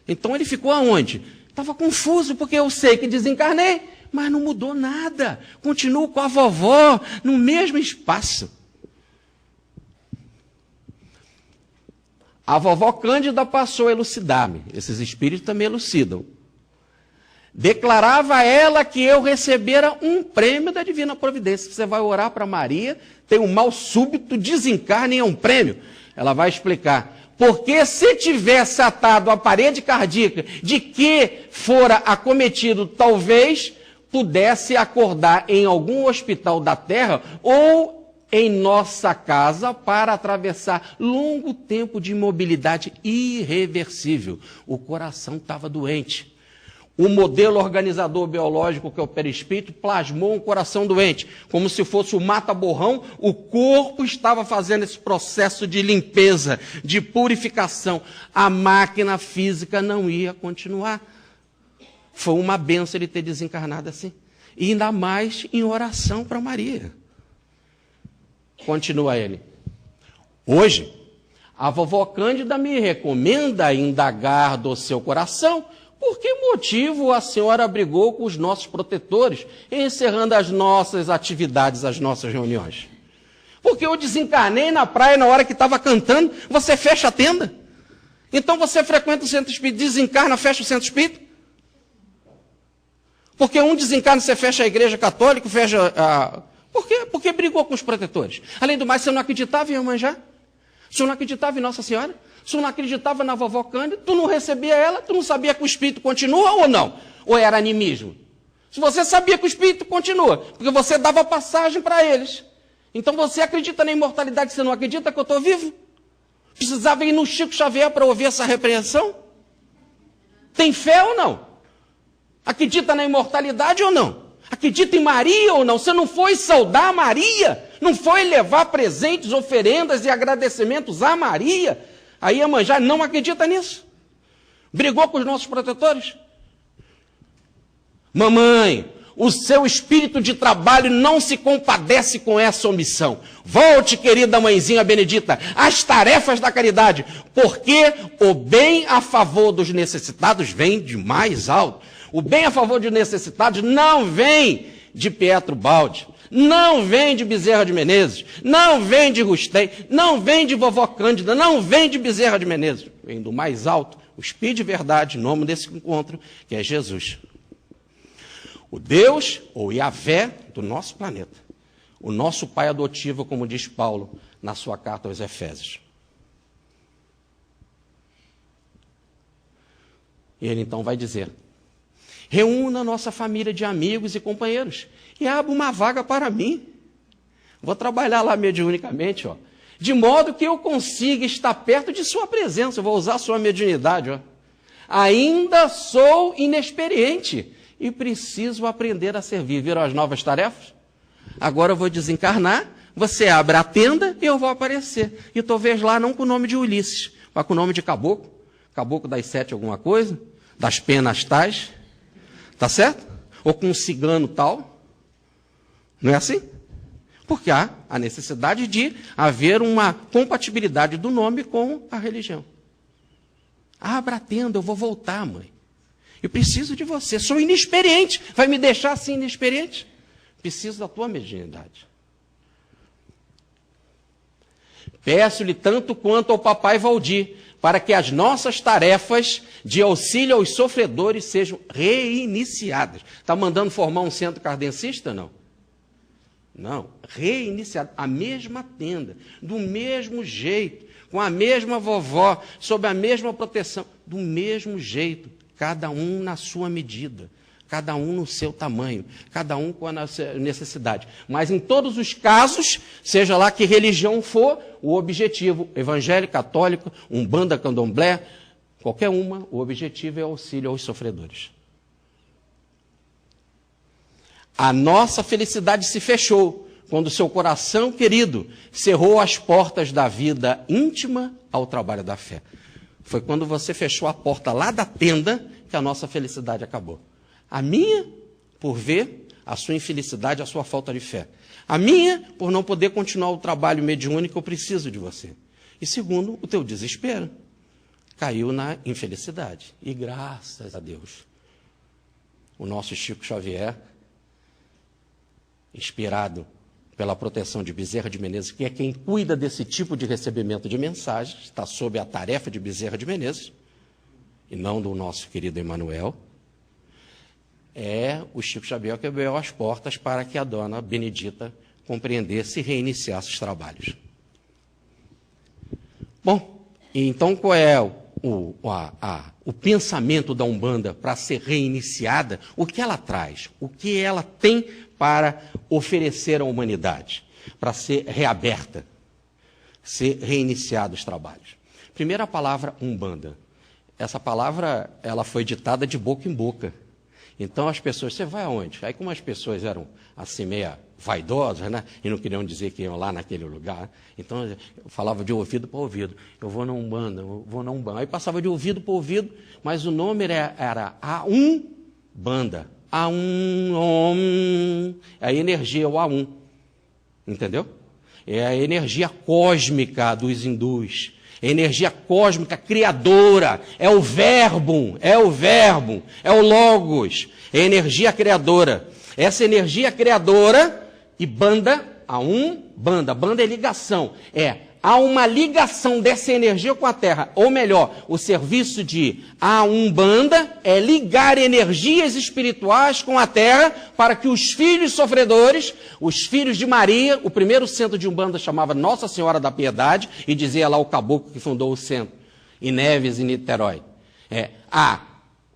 Então ele ficou aonde? Estava confuso, porque eu sei que desencarnei, mas não mudou nada. Continuo com a vovó no mesmo espaço. A vovó Cândida passou a elucidar-me. Esses espíritos também elucidam. Declarava ela que eu recebera um prêmio da Divina Providência. Você vai orar para Maria, tem um mal súbito, desencarne, é um prêmio. Ela vai explicar. Porque se tivesse atado à parede cardíaca de que fora acometido, talvez pudesse acordar em algum hospital da Terra ou em nossa casa para atravessar longo tempo de imobilidade irreversível. O coração estava doente. O modelo organizador biológico, que é o perispírito, plasmou um coração doente. Como se fosse o mata-borrão, o corpo estava fazendo esse processo de limpeza, de purificação. A máquina física não ia continuar. Foi uma benção ele ter desencarnado assim. E ainda mais em oração para Maria. Continua ele. Hoje, a vovó Cândida me recomenda indagar do seu coração por que motivo a senhora brigou com os nossos protetores, encerrando as nossas atividades, as nossas reuniões. Porque eu desencarnei na praia na hora que estava cantando, você fecha a tenda. Então você frequenta o centro espírita, desencarna, fecha o centro espírita. Porque um desencarna, você fecha a igreja católica, fecha a... Por quê? Porque brigou com os protetores. Além do mais, você não acreditava em Iemanjá? Você não acreditava em Nossa Senhora? Você não acreditava na vovó Cândida? Tu não recebia ela? Tu não sabia que o espírito continua ou não? Ou era animismo? Se você sabia que o espírito continua, porque você dava passagem para eles. Então você acredita na imortalidade, você não acredita que eu estou vivo? Precisava ir no Chico Xavier para ouvir essa repreensão? Tem fé ou não? Acredita na imortalidade ou não? Acredita em Maria ou não? Você não foi saudar Maria? Não foi levar presentes, oferendas e agradecimentos a Maria? Aí Iemanjá não acredita nisso. Brigou com os nossos protetores. Mamãe, o seu espírito de trabalho não se compadece com essa omissão. Volte, querida mãezinha benedita, às tarefas da caridade, porque o bem a favor dos necessitados vem de mais alto. O bem a favor dos necessitados não vem de Pietro Baldi, não vem de Bezerra de Menezes, não vem de Rustém, não vem de vovó Cândida, não vem de Bezerra de Menezes. Vem do mais alto, o Espírito de verdade, nome desse encontro, que é Jesus. O Deus, ou Yahvé, do nosso planeta. O nosso pai adotivo, como diz Paulo na sua carta aos Efésios. E ele então vai dizer: reúna nossa família de amigos e companheiros e abra uma vaga para mim. Vou trabalhar lá mediunicamente, ó, de modo que eu consiga estar perto de sua presença. Eu vou usar a sua mediunidade. Ó. Ainda sou inexperiente e preciso aprender a servir. Viram as novas tarefas? Agora eu vou desencarnar, você abre a tenda e eu vou aparecer. E talvez lá não com o nome de Ulisses, mas com o nome de Caboclo. Caboclo das 7 alguma coisa, das penas tais. Tá certo? Ou com um cigano tal. Não é assim? Porque há a necessidade de haver uma compatibilidade do nome com a religião. Abra a tenda, eu vou voltar, mãe. Eu preciso de você, sou inexperiente. Vai me deixar assim inexperiente? Preciso da tua mediunidade. Peço-lhe tanto quanto ao papai Valdir, para que as nossas tarefas de auxílio aos sofredores sejam reiniciadas. Está mandando formar um centro kardencista, não? Não, reiniciado. A mesma tenda, do mesmo jeito, com a mesma vovó, sob a mesma proteção, do mesmo jeito, cada um na sua medida, cada um no seu tamanho, cada um com a necessidade. Mas em todos os casos, seja lá que religião for, o objetivo, evangélico, católico, umbanda, candomblé, qualquer uma, o objetivo é auxílio aos sofredores. A nossa felicidade se fechou quando seu coração querido cerrou as portas da vida íntima ao trabalho da fé. Foi quando você fechou a porta lá da tenda que a nossa felicidade acabou. A minha, por ver a sua infelicidade, a sua falta de fé. A minha, por não poder continuar o trabalho mediúnico, eu preciso de você. E segundo, o teu desespero. Caiu na infelicidade. E graças a Deus, o nosso Chico Xavier, inspirado pela proteção de Bezerra de Menezes, que é quem cuida desse tipo de recebimento de mensagens, está sob a tarefa de Bezerra de Menezes, e não do nosso querido Emmanuel, é o Chico Xavier que abriu as portas para que a dona Benedita compreendesse e reiniciasse os trabalhos. Bom, então qual é o pensamento da Umbanda para ser reiniciada? O que ela traz? O que ela tem para oferecer à humanidade? Para ser reaberta, ser reiniciados os trabalhos. Primeira palavra, Umbanda. Essa palavra ela foi ditada de boca em boca. Então as pessoas, você vai aonde? Aí como as pessoas eram assim meia vaidosas, né? E não queriam dizer que iam lá naquele lugar, então eu falava de ouvido para ouvido. Eu vou na Umbanda, eu vou na Umbanda. Aí passava de ouvido para ouvido, mas o nome era A1Banda. A1, Om. A energia, o A1. Entendeu? é a energia cósmica dos hindus, energia cósmica criadora, é o verbo, é o logos, é energia criadora. Essa energia criadora e banda, banda é ligação, há uma ligação dessa energia com a Terra, ou melhor, o serviço de a Umbanda é ligar energias espirituais com a Terra para que os filhos sofredores, os filhos de Maria, o primeiro centro de Umbanda chamava Nossa Senhora da Piedade, e dizia lá o caboclo que fundou o centro, em Neves e Niterói.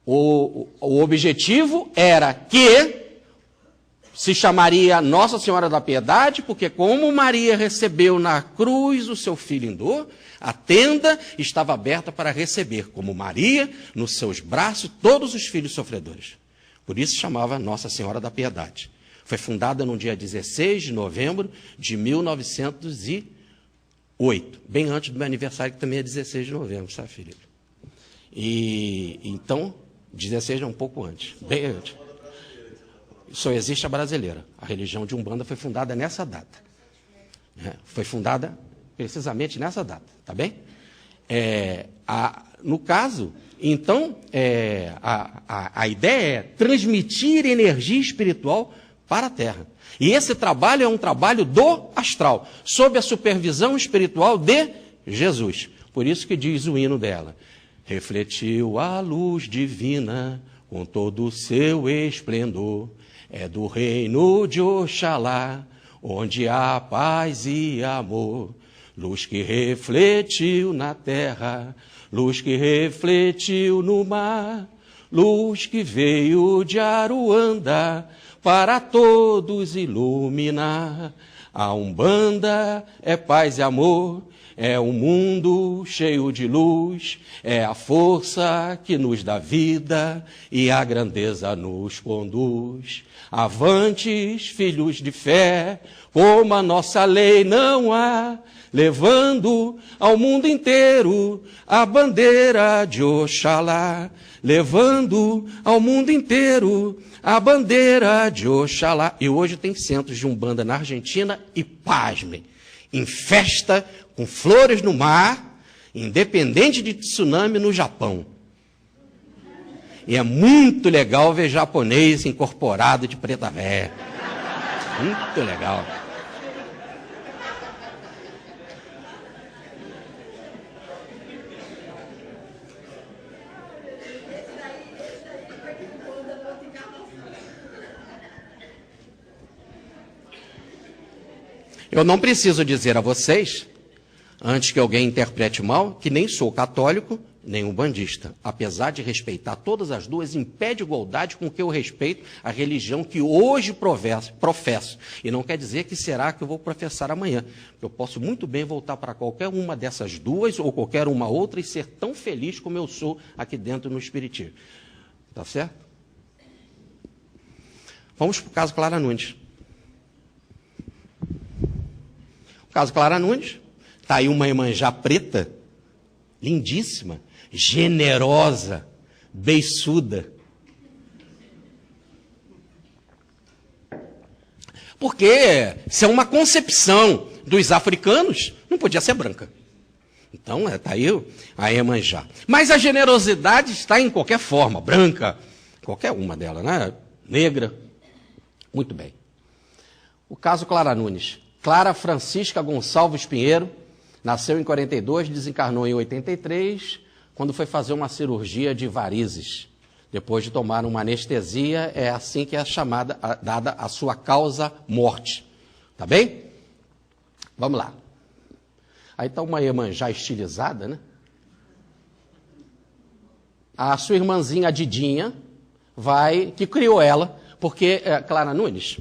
O objetivo era que se chamaria Nossa Senhora da Piedade, porque como Maria recebeu na cruz o seu filho em dor, a tenda estava aberta para receber, como Maria, nos seus braços, todos os filhos sofredores. Por isso chamava Nossa Senhora da Piedade. Foi fundada no dia 16 de novembro de 1908, bem antes do meu aniversário, que também é 16 de novembro, sabe, Felipe? E então, 16 é um pouco antes, bem antes. Só existe a brasileira. A religião de Umbanda foi fundada nessa data. Foi fundada precisamente nessa data, tá bem? No caso, então, a ideia é transmitir energia espiritual para a Terra. E esse trabalho é um trabalho do astral, sob a supervisão espiritual de Jesus. Por isso que diz o hino dela: refletiu a luz divina com todo o seu esplendor. É do reino de Oxalá, onde há paz e amor. Luz que refletiu na terra, luz que refletiu no mar, luz que veio de Aruanda para todos iluminar. A Umbanda é paz e amor, é um mundo cheio de luz, é a força que nos dá vida e a grandeza nos conduz. Avantes, filhos de fé, como a nossa lei não há, levando ao mundo inteiro a bandeira de Oxalá, levando ao mundo inteiro a bandeira de Oxalá. E hoje tem centros de Umbanda na Argentina e, pasmem, em festa com flores no mar, independente de tsunami no Japão. E é muito legal ver japonês incorporado de preta véia. Muito legal. Eu não preciso dizer a vocês, antes que alguém interprete mal, que nem sou católico, nem umbandista. Apesar de respeitar todas as duas, em pé de igualdade com que eu respeito a religião que hoje professo. E não quer dizer que será que eu vou professar amanhã. Eu posso muito bem voltar para qualquer uma dessas duas, ou qualquer uma outra, e ser tão feliz como eu sou aqui dentro no Espiritismo. Tá certo? Vamos para o caso Clara Nunes. O caso Clara Nunes, está aí uma Iemanjá preta, lindíssima, generosa, beiçuda. Porque se é uma concepção dos africanos, não podia ser branca. Então, está aí a Iemanjá. Mas a generosidade está em qualquer forma, branca, qualquer uma delas, né? Negra. Muito bem. O caso Clara Nunes. Clara Francisca Gonçalves Pinheiro, nasceu em 42, desencarnou em 83, quando foi fazer uma cirurgia de varizes. Depois de tomar uma anestesia, é assim que é chamada, dada a sua causa morte. Tá bem? Vamos lá. Aí está uma Iemanjá estilizada, né? A sua irmãzinha Didinha, que criou ela, porque Clara Nunes,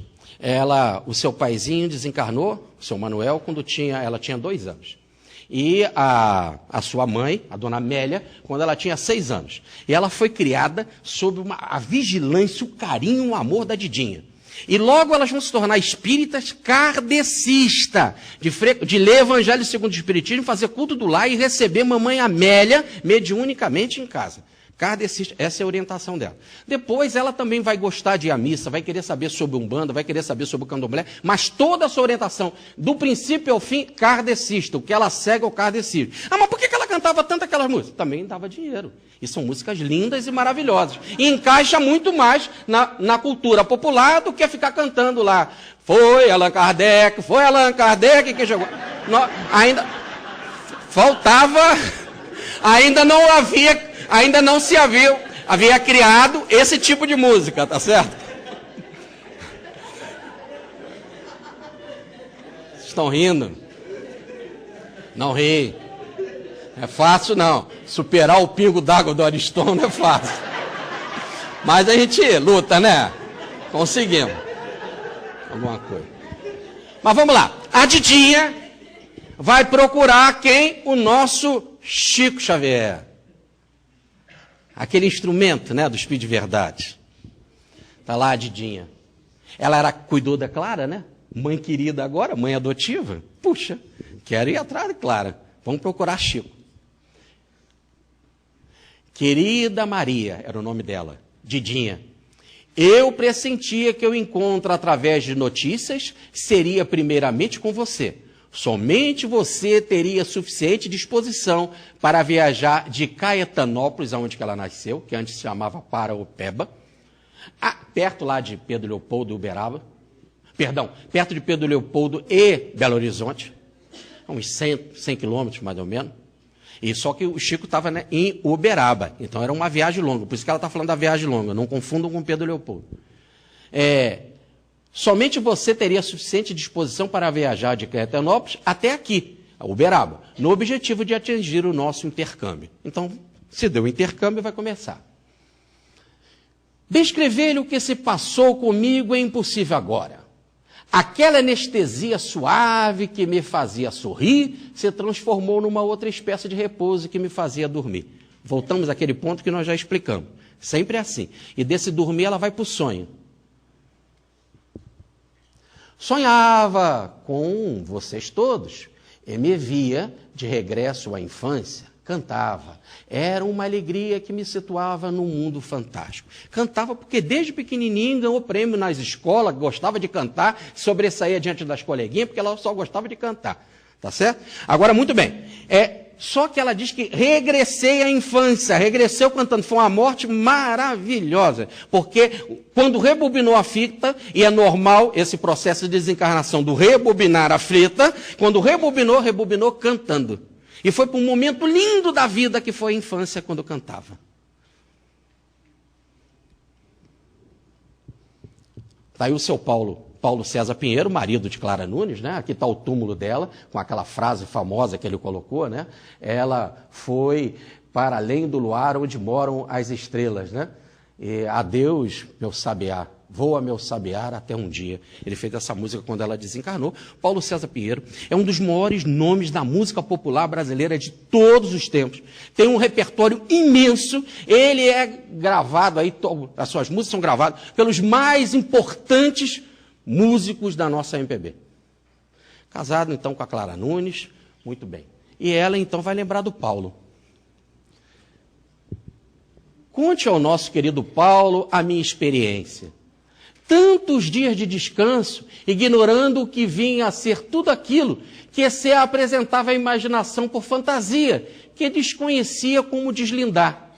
o seu paizinho desencarnou, o seu Manuel, quando ela tinha 2 anos. E a sua mãe, a dona Amélia, quando ela tinha 6 anos. E ela foi criada sob a vigilância, o carinho, o amor da Didinha. E logo elas vão se tornar espíritas kardecistas, de ler Evangelho segundo o Espiritismo, fazer culto do lar e receber mamãe Amélia mediunicamente em casa. Kardecista, essa é a orientação dela. Depois ela também vai gostar de ir à missa, vai querer saber sobre Umbanda, vai querer saber sobre o Candomblé, mas toda a sua orientação, do princípio ao fim, kardecista. O que ela segue é o kardecismo. Ah, mas por que ela cantava tanto aquelas músicas? Também dava dinheiro. E são músicas lindas e maravilhosas. E encaixa muito mais na cultura popular do que ficar cantando lá. Foi Allan Kardec que chegou. Ainda faltava, ainda não se havia criado esse tipo de música, tá certo? Vocês estão rindo? Não ri. É fácil não. Superar o pingo d'água do Ariston não é fácil. Mas a gente luta, né? Conseguimos. Alguma coisa. Mas vamos lá. A Didinha vai procurar quem? O nosso Chico Xavier. Aquele instrumento, né, do Espírito de Verdade. Está lá a Didinha. Ela cuidou da Clara, né? Mãe querida agora, mãe adotiva. Puxa, quero ir atrás da Clara. Vamos procurar Chico. Querida Maria, era o nome dela, Didinha. Eu pressentia que o encontro através de notícias seria primeiramente com você. Somente você teria suficiente disposição para viajar de Caetanópolis, aonde que ela nasceu, que antes se chamava Paraopeba, perto lá de Pedro Leopoldo e Uberaba, perto de Pedro Leopoldo e Belo Horizonte, uns 100 quilômetros mais ou menos. E só que o Chico estava, né, em Uberaba, então era uma viagem longa, por isso que ela está falando da viagem longa, não confundam com Pedro Leopoldo. Somente você teria suficiente disposição para viajar de Caetanópolis até aqui, Uberaba, no objetivo de atingir o nosso intercâmbio. Então, se deu o intercâmbio, vai começar. Descrever-lhe o que se passou comigo é impossível agora. Aquela anestesia suave que me fazia sorrir se transformou numa outra espécie de repouso que me fazia dormir. Voltamos àquele ponto que nós já explicamos. Sempre é assim. E desse dormir ela vai para o sonho. Sonhava com vocês todos e me via de regresso à infância. Cantava. Era uma alegria que me situava num mundo fantástico. Cantava porque desde pequenininho ganhou prêmio nas escolas, gostava de cantar, sobressaía diante das coleguinhas, porque ela só gostava de cantar. Tá certo? Agora, muito bem. Só que ela diz que regressei à infância, regressei cantando. Foi uma morte maravilhosa, porque quando rebobinou a fita, e é normal esse processo de desencarnação do rebobinar a fita, quando rebobinou cantando. E foi para um momento lindo da vida que foi a infância quando cantava. Está aí o seu Paulo César Pinheiro, marido de Clara Nunes, né? Aqui está o túmulo dela, com aquela frase famosa que ele colocou, né? Ela foi para além do luar onde moram as estrelas, né? E, adeus, meu sabiá, voa meu sabiá até um dia. Ele fez essa música quando ela desencarnou. Paulo César Pinheiro é um dos maiores nomes da música popular brasileira de todos os tempos. Tem um repertório imenso. Ele é gravado aí, as suas músicas são gravadas pelos mais importantes músicos da nossa MPB. Casado então com a Clara Nunes, muito bem. E ela então vai lembrar do Paulo. Conte ao nosso querido Paulo a minha experiência. Tantos dias de descanso, ignorando o que vinha a ser tudo aquilo que se apresentava à imaginação por fantasia, que desconhecia como deslindar.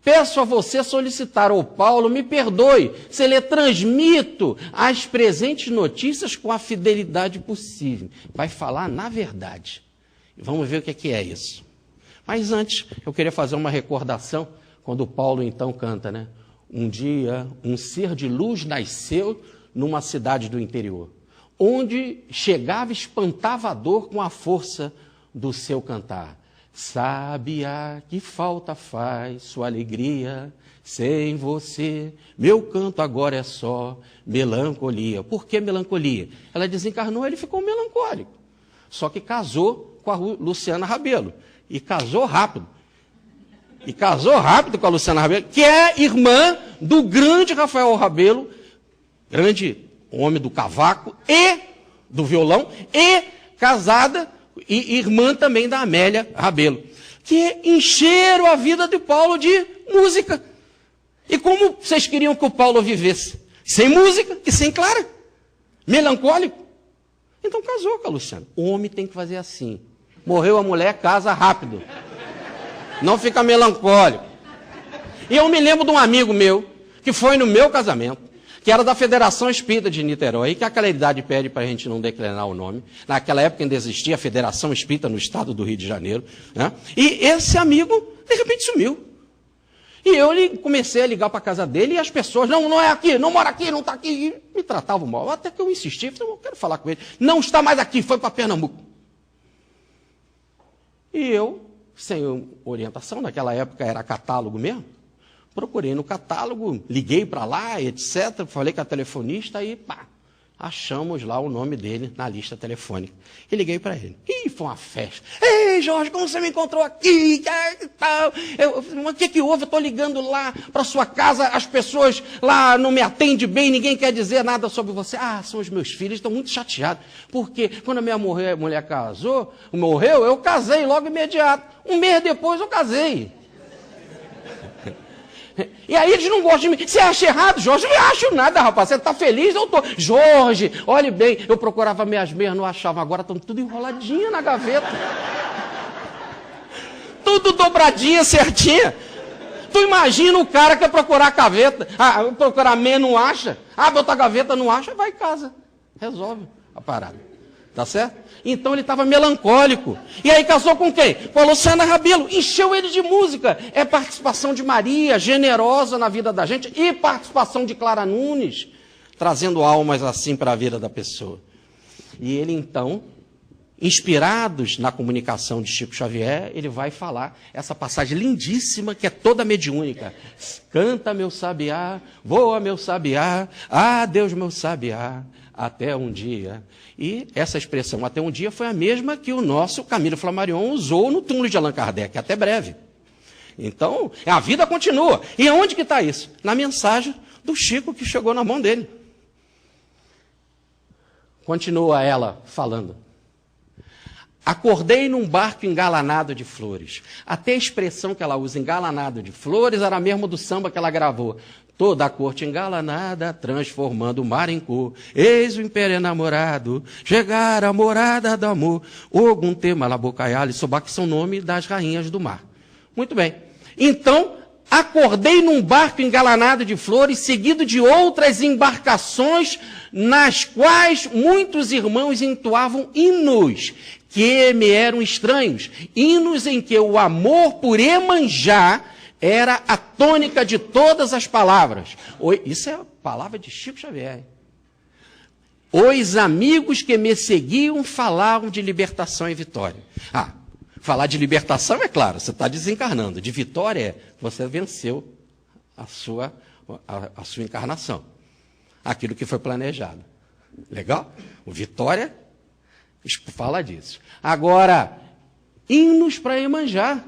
Peço a você solicitar ao Paulo, me perdoe, se lhe transmito as presentes notícias com a fidelidade possível. Vai falar na verdade. Vamos ver o que é isso. Mas antes, eu queria fazer uma recordação, quando o Paulo então canta, né? Um dia, um ser de luz nasceu numa cidade do interior, onde chegava e espantava a dor com a força do seu cantar. Sabiá, que falta faz sua alegria, sem você, meu canto agora é só melancolia. Por que melancolia? Ela desencarnou, ele ficou melancólico. Só que casou com a Luciana Rabelo, e casou rápido. E casou rápido com a Luciana Rabelo, que é irmã do grande Rafael Rabelo, grande homem do cavaco e do violão, e casada, e irmã também da Amélia Rabelo, que encheram a vida de Paulo de música. E como vocês queriam que o Paulo vivesse? Sem música e sem Clara. Melancólico. Então casou com a Luciana. O homem tem que fazer assim. Morreu a mulher, casa rápido. Não fica melancólico. E eu me lembro de um amigo meu, que foi no meu casamento, que era da Federação Espírita de Niterói, que aquela idade pede para a gente não declinar o nome. Naquela época ainda existia a Federação Espírita no estado do Rio de Janeiro. Né? E esse amigo, de repente, sumiu. E eu comecei a ligar para a casa dele e as pessoas, não é aqui, não mora aqui, não está aqui. E me tratavam mal. Até que eu insisti, falei, eu quero falar com ele. Não está mais aqui, foi para Pernambuco. E eu, sem orientação, naquela época era catálogo mesmo, procurei no catálogo, liguei para lá, etc. Falei com a telefonista e pá, achamos lá o nome dele na lista telefônica. E liguei para ele. E foi uma festa. Ei, Jorge, como você me encontrou aqui? O que houve? Eu estou ligando lá para sua casa, as pessoas lá não me atendem bem, ninguém quer dizer nada sobre você. Ah, são os meus filhos, estão muito chateados. Porque quando a minha mulher morreu, eu casei logo imediato. Um mês depois eu casei. E aí eles não gostam de mim. Você acha errado, Jorge? Eu não acho nada, rapaz. Você está feliz? Eu estou. Jorge, olhe bem. Eu procurava minhas meias, não achava. Agora estão tudo enroladinha na gaveta. Tudo dobradinha, certinha. Tu imagina o cara que quer procurar gaveta. Procurar meia, não acha. Botar gaveta, não acha. Vai em casa. Resolve a parada. Tá certo? Então ele estava melancólico. E aí casou com quem? Com a Luciana Rabelo. Encheu ele de música. É participação de Maria, generosa na vida da gente. E participação de Clara Nunes, trazendo almas assim para a vida da pessoa. E ele então, inspirados na comunicação de Chico Xavier, ele vai falar essa passagem lindíssima que é toda mediúnica. Canta, meu sabiá, voa, meu sabiá, adeus, meu sabiá, até um dia. E essa expressão, até um dia, foi a mesma que o nosso Camilo Flammarion usou no túmulo de Allan Kardec, até breve. Então, a vida continua. E onde que está isso? Na mensagem do Chico que chegou na mão dele. Continua ela falando. Acordei num barco engalanado de flores. Até a expressão que ela usa, engalanado de flores, era mesmo do samba que ela gravou. Toda a corte engalanada, transformando o mar em cor. Eis o império enamorado, chegar a morada do amor. Ogum, Tema, Labocaiala e Sobá, que são nome das rainhas do mar. Muito bem. Então, acordei num barco engalanado de flores, seguido de outras embarcações, nas quais muitos irmãos entoavam hinos, que me eram estranhos. Hinos em que o amor por Iemanjá era a tônica de todas as palavras. Isso é a palavra de Chico Xavier. Os amigos que me seguiam falavam de libertação e vitória. Falar de libertação é claro, você está desencarnando. De vitória é, você venceu a sua encarnação. Aquilo que foi planejado. Legal? O Vitória fala disso. Agora, hinos para Iemanjá.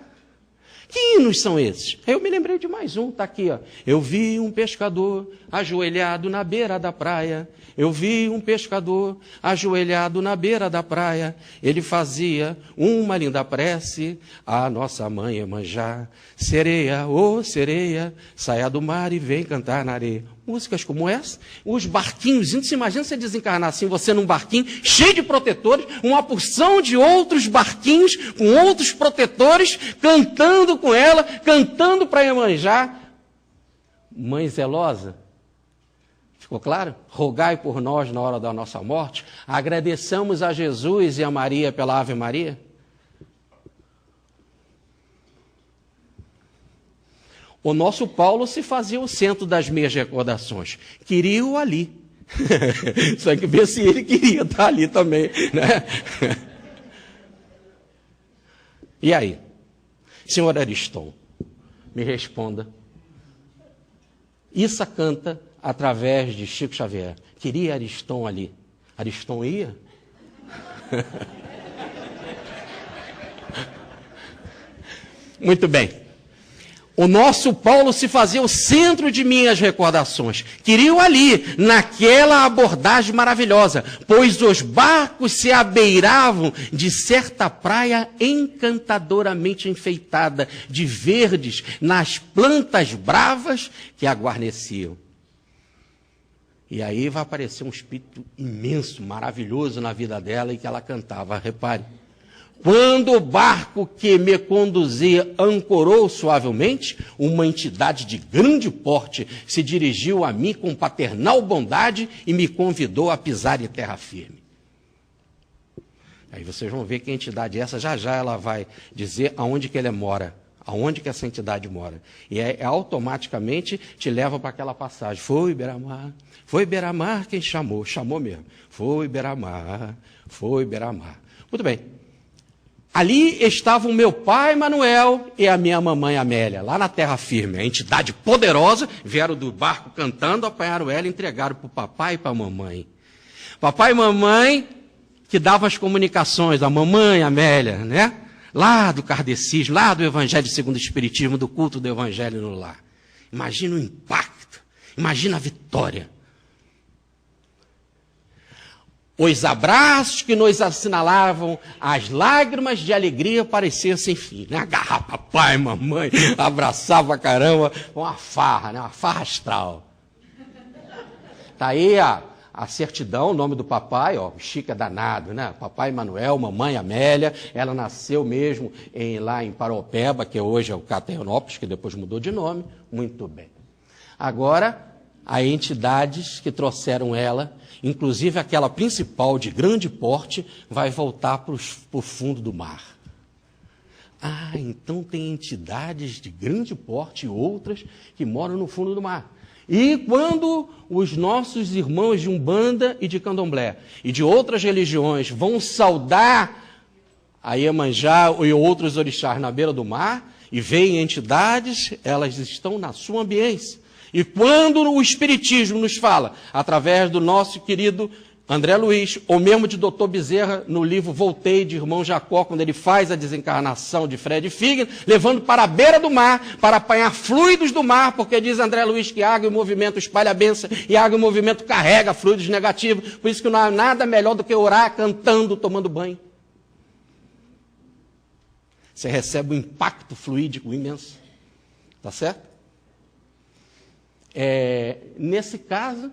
Que hinos são esses? Eu me lembrei de mais um, está aqui, ó. Eu vi um pescador ajoelhado na beira da praia. Eu vi um pescador ajoelhado na beira da praia. Ele fazia uma linda prece à nossa mãe Iemanjá. Sereia, ô sereia, saia do mar e vem cantar na areia. Músicas como essa, os barquinhos, você imagina você desencarnar assim, você num barquinho cheio de protetores, uma porção de outros barquinhos com outros protetores, cantando com ela, cantando para Iemanjá. Mãe zelosa, ficou claro? Rogai por nós na hora da nossa morte. Agradeçamos a Jesus e a Maria pela Ave Maria. O nosso Paulo se fazia o centro das meias recordações. Queria-o ali. Só que ver se ele queria estar ali também. Né? E aí? Senhor Ariston, me responda. Issa canta através de Chico Xavier. Queria Ariston ali. Ariston ia? Muito bem. o nosso Paulo se fazia o centro de minhas recordações. Queriam ali, naquela abordagem maravilhosa, pois os barcos se abeiravam de certa praia encantadoramente enfeitada, de verdes, nas plantas bravas que a guarneciam. E aí vai aparecer um espírito imenso, maravilhoso na vida dela e que ela cantava, repare. Quando o barco que me conduzia ancorou suavemente, uma entidade de grande porte se dirigiu a mim com paternal bondade e me convidou a pisar em terra firme. Aí vocês vão ver que entidade é essa, já já ela vai dizer aonde que ele mora, aonde que essa entidade mora. E automaticamente te leva para aquela passagem. Foi Beira-Mar quem chamou mesmo. Foi Beira-Mar. Muito bem. Ali estavam meu pai Manuel e a minha mamãe Amélia, lá na terra firme. A entidade poderosa, vieram do barco cantando, apanharam ela e entregaram para o papai e para a mamãe. Papai e mamãe que davam as comunicações, a mamãe Amélia, né? Lá do kardecismo, lá do Evangelho segundo o Espiritismo, do culto do Evangelho no lar. Imagina o impacto, imagina a vitória. Os abraços que nos assinalavam, as lágrimas de alegria pareciam sem fim. Né? Agarrar papai, mamãe, abraçava caramba, uma farra, né? Uma farra astral. Está aí a certidão, o nome do papai, ó, Chica danado, né? Papai Manuel, mamãe Amélia, ela nasceu mesmo lá em Paraopeba, que hoje é o Caeternópolis, que depois mudou de nome. Muito bem. Agora, há entidades que trouxeram ela, inclusive aquela principal de grande porte, vai voltar para o fundo do mar. Ah, então tem entidades de grande porte e outras que moram no fundo do mar. E quando os nossos irmãos de Umbanda e de Candomblé e de outras religiões vão saudar a Iemanjá e outros orixás na beira do mar e veem entidades, elas estão na sua ambiência. E quando o Espiritismo nos fala, através do nosso querido André Luiz, ou mesmo de Dr. Bezerra, no livro Voltei, de Irmão Jacó, quando ele faz a desencarnação de Fred Figueiredo, levando para a beira do mar, para apanhar fluidos do mar, porque diz André Luiz que água em movimento espalha a bênção, e água em movimento carrega fluidos negativos, por isso que não há nada melhor do que orar cantando, tomando banho. Você recebe um impacto fluídico imenso. Tá certo? Nesse caso,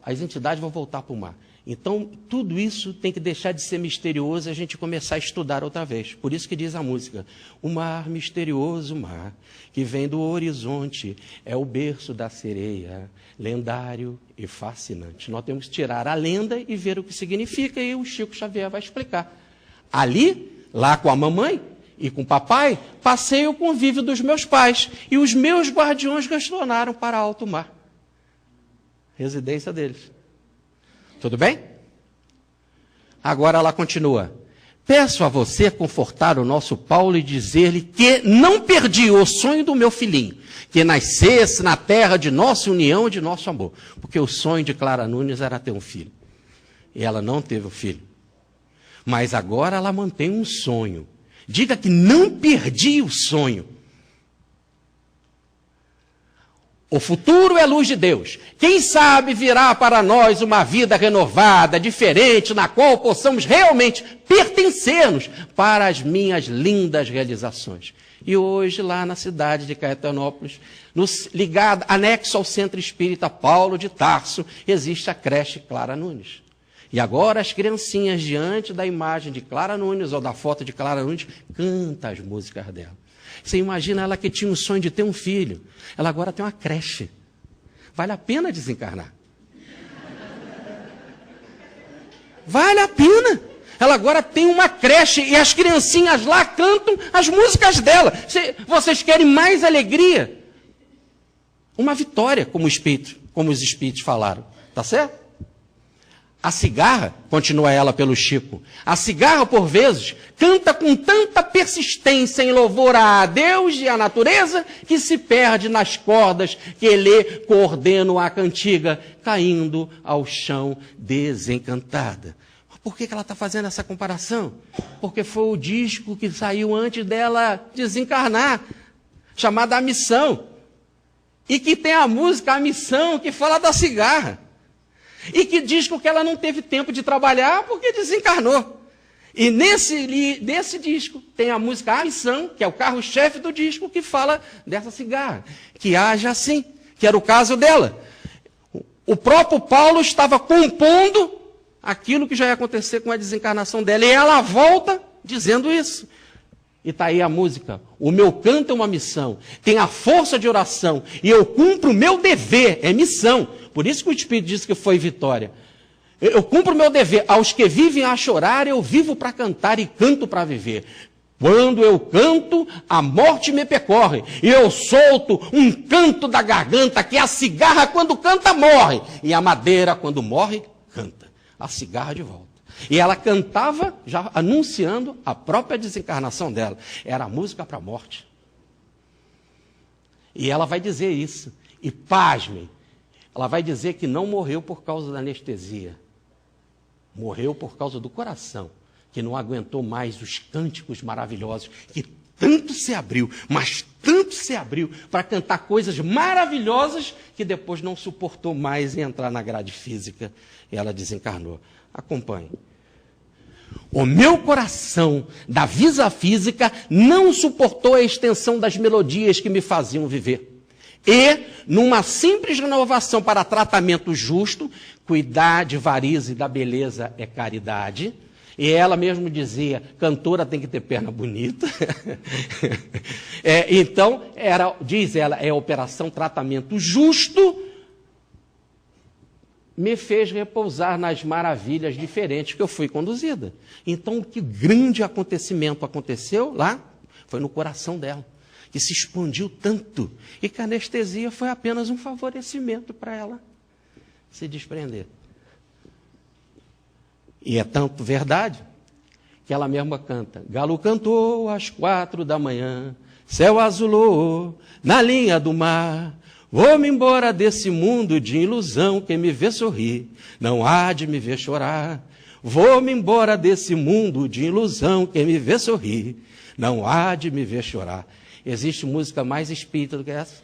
as entidades vão voltar para o mar. Então, tudo isso tem que deixar de ser misterioso e a gente começar a estudar outra vez. Por isso que diz a música, o mar misterioso, mar, que vem do horizonte, é o berço da sereia, lendário e fascinante. Nós temos que tirar a lenda e ver o que significa, e o Chico Xavier vai explicar. Ali, lá com a mamãe e com o papai, passei o convívio dos meus pais, e os meus guardiões retornaram para alto mar. Residência deles. Tudo bem? Agora ela continua. Peço a você confortar o nosso Paulo e dizer-lhe que não perdi o sonho do meu filhinho, que nascesse na terra de nossa união e de nosso amor. Porque o sonho de Clara Nunes era ter um filho. E ela não teve o filho. Mas agora ela mantém um sonho. Diga que não perdi o sonho. O futuro é luz de Deus. Quem sabe virá para nós uma vida renovada, diferente, na qual possamos realmente pertencermos para as minhas lindas realizações. E hoje, lá na cidade de Caeternópolis, ligado, anexo ao Centro Espírita Paulo de Tarso, existe a creche Clara Nunes. E agora as criancinhas, diante da imagem de Clara Nunes, ou da foto de Clara Nunes, cantam as músicas dela. Você imagina ela que tinha um sonho de ter um filho. Ela agora tem uma creche. Vale a pena desencarnar. Vale a pena. Ela agora tem uma creche e as criancinhas lá cantam as músicas dela. Vocês querem mais alegria? Uma vitória, como os espíritos falaram. Tá certo? A cigarra, continua ela pelo Chico, a cigarra, por vezes, canta com tanta persistência em louvor a Deus e à natureza, que se perde nas cordas que lhe coordenam a cantiga, caindo ao chão desencantada. Por que ela está fazendo essa comparação? Porque foi o disco que saiu antes dela desencarnar. chamada A Missão, e que tem a música A Missão, que fala da cigarra, e que diz que ela não teve tempo de trabalhar porque desencarnou. E nesse disco tem a música A Missão, que é o carro-chefe do disco, que fala dessa cigarra, que age assim, que era o caso dela. O próprio Paulo estava compondo aquilo que já ia acontecer com a desencarnação dela, e ela volta dizendo isso. E está aí a música, o meu canto é uma missão, tem a força de oração, e eu cumpro o meu dever, é missão. Por isso que o Espírito disse que foi vitória. Eu cumpro o meu dever, aos que vivem a chorar, eu vivo para cantar e canto para viver. Quando eu canto, a morte me percorre, e eu solto um canto da garganta, que a cigarra quando canta morre, e a madeira quando morre, canta. A cigarra de volta. E ela cantava, já anunciando a própria desencarnação dela. Era a música para a morte. E ela vai dizer isso. E pasmem, ela vai dizer que não morreu por causa da anestesia. Morreu por causa do coração, que não aguentou mais os cânticos maravilhosos, que tanto se abriu, mas tanto se abriu para cantar coisas maravilhosas, que depois não suportou mais em entrar na grade física. E ela desencarnou. Acompanhe. O meu coração da visa física não suportou a extensão das melodias que me faziam viver. E, numa simples renovação para tratamento justo, cuidar de varize e da beleza é caridade. E ela mesmo dizia, cantora tem que ter perna bonita. Então, diz ela, é operação tratamento justo, me fez repousar nas maravilhas diferentes que eu fui conduzida. Então, que grande acontecimento aconteceu lá, foi no coração dela, que se expandiu tanto, e que a anestesia foi apenas um favorecimento para ela se desprender. E é tanto verdade, que ela mesma canta, galo cantou às 4 da manhã, céu azulou na linha do mar, vou-me embora desse mundo de ilusão, quem me vê sorrir não há de me ver chorar. Vou-me embora desse mundo de ilusão, quem me vê sorrir não há de me ver chorar. Existe música mais espírita do que essa?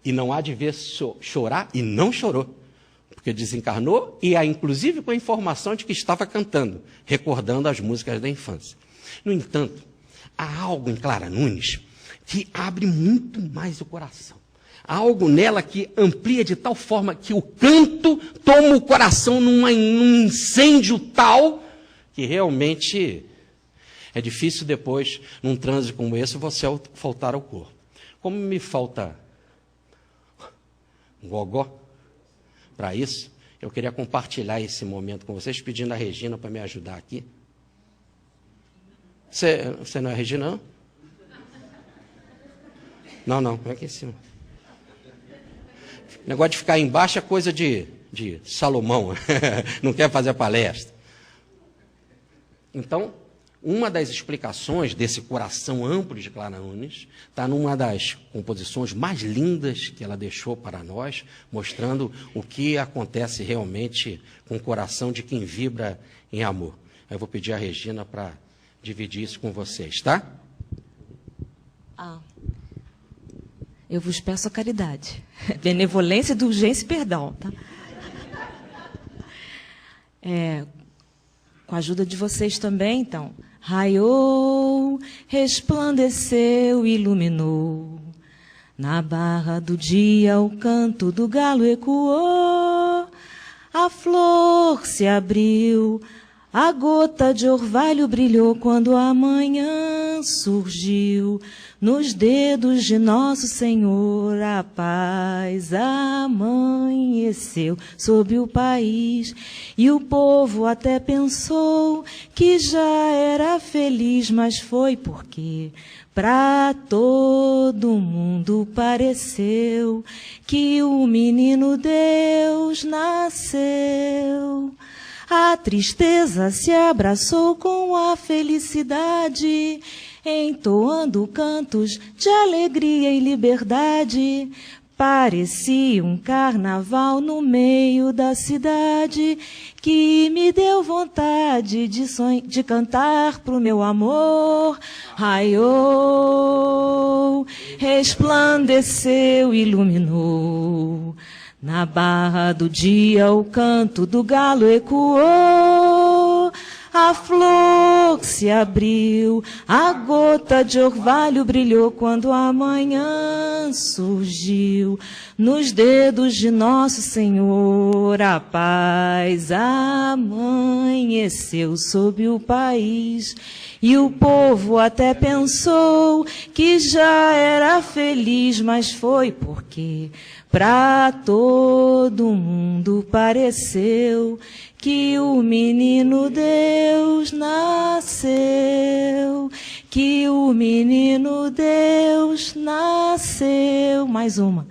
E não há de ver chorar, e não chorou, porque desencarnou, e inclusive com a informação de que estava cantando, recordando as músicas da infância. No entanto, há algo em Clara Nunes que abre muito mais o coração. Há algo nela que amplia de tal forma que o canto toma o coração num incêndio tal que realmente é difícil depois, num trânsito como esse, você faltar ao corpo. Como me falta um gogó para isso, eu queria compartilhar esse momento com vocês, pedindo a Regina para me ajudar aqui. Você não é a Regina, não? Não, é aqui em cima. O negócio de ficar embaixo é coisa de Salomão. Não quer fazer a palestra. Então, uma das explicações desse coração amplo de Clara Nunes está numa das composições mais lindas que ela deixou para nós, mostrando o que acontece realmente com o coração de quem vibra em amor. Eu vou pedir a Regina para dividir isso com vocês, tá? Eu vos peço a caridade, benevolência, indulgência e perdão, tá? Com a ajuda de vocês também, então. Raiou, resplandeceu, iluminou. Na barra do dia o canto do galo ecoou. A flor se abriu, a gota de orvalho brilhou quando a manhã surgiu. Nos dedos de Nosso Senhor a paz amanheceu sobre o país, e o povo até pensou que já era feliz, mas foi porque pra todo mundo pareceu que o menino Deus nasceu. A tristeza se abraçou com a felicidade, entoando cantos de alegria e liberdade. Parecia um carnaval no meio da cidade, que me deu vontade de cantar pro meu amor. raiou, resplandeceu, iluminou. Na barra do dia o canto do galo ecoou. A flor se abriu, a gota de orvalho brilhou quando a manhã surgiu. Nos dedos de Nosso Senhor a paz amanheceu sobre o país. E o povo até pensou que já era feliz, mas foi porque pra todo mundo pareceu que o menino Deus nasceu, que o menino Deus nasceu. Mais uma.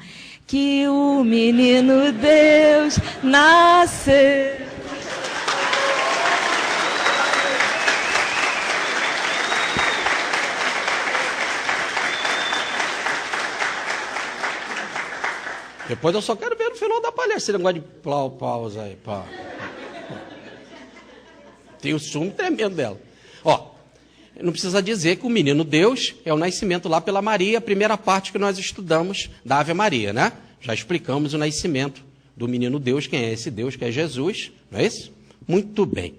Que o menino Deus nasceu. Depois eu só quero ver no final da palestra, esse negócio de pausa aí. Pá. Tem o sumo tremendo dela. Ó, não precisa dizer que o menino Deus é o nascimento lá pela Maria, a primeira parte que nós estudamos da Ave Maria, né? Já explicamos o nascimento do menino Deus, quem é esse Deus, que é Jesus, não é isso? Muito bem.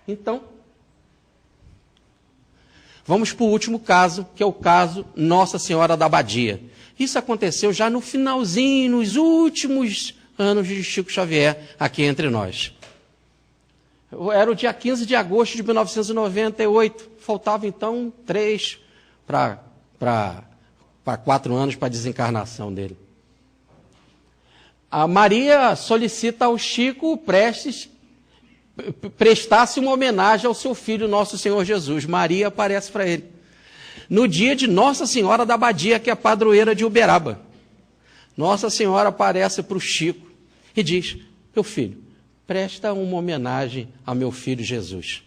Então, vamos para o último caso, que é o caso Nossa Senhora da Abadia. Isso aconteceu já no finalzinho, nos últimos anos de Chico Xavier, aqui entre nós. Era o dia 15 de agosto de 1998. Faltava, então, 3 para 4 anos para a desencarnação dele. A Maria solicita ao Chico prestasse uma homenagem ao seu filho, Nosso Senhor Jesus. Maria aparece para ele no dia de Nossa Senhora da Abadia, que é a padroeira de Uberaba. Nossa Senhora aparece para o Chico e diz: meu filho, presta uma homenagem ao meu filho Jesus.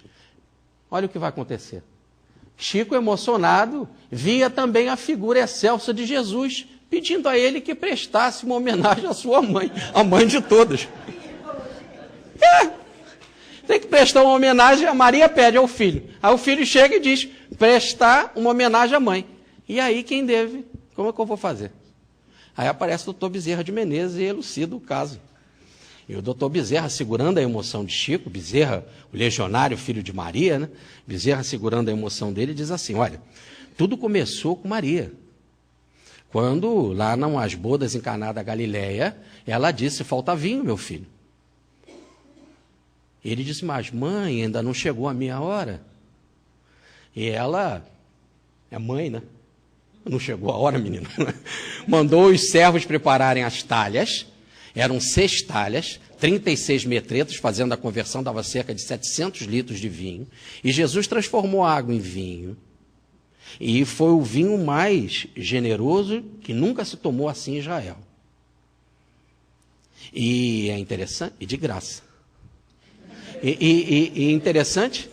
Olha o que vai acontecer. Chico, emocionado, via também a figura excelsa de Jesus, pedindo a ele que prestasse uma homenagem à sua mãe, a mãe de todas. Tem que prestar uma homenagem, a Maria pede ao filho. Aí o filho chega e diz: prestar uma homenagem à mãe. E aí quem deve? Como é que eu vou fazer? Aí aparece o doutor Bezerra de Menezes e elucida o caso. E o doutor Bezerra, segurando a emoção de Chico, Bezerra, o legionário, filho de Maria, né? Bezerra, segurando a emoção dele, diz assim: olha, tudo começou com Maria. Quando, lá nas bodas em Caná da Galileia, ela disse: falta vinho, meu filho. Ele disse: mas mãe, ainda não chegou a minha hora. E ela é mãe, né? Não chegou a hora, menina. Mandou os servos prepararem as talhas. Eram 6 talhas, 36 metretos, fazendo a conversão, dava cerca de 700 litros de vinho. E Jesus transformou a água em vinho. E foi o vinho mais generoso que nunca se tomou assim em Israel. E é interessante, e de graça. E interessante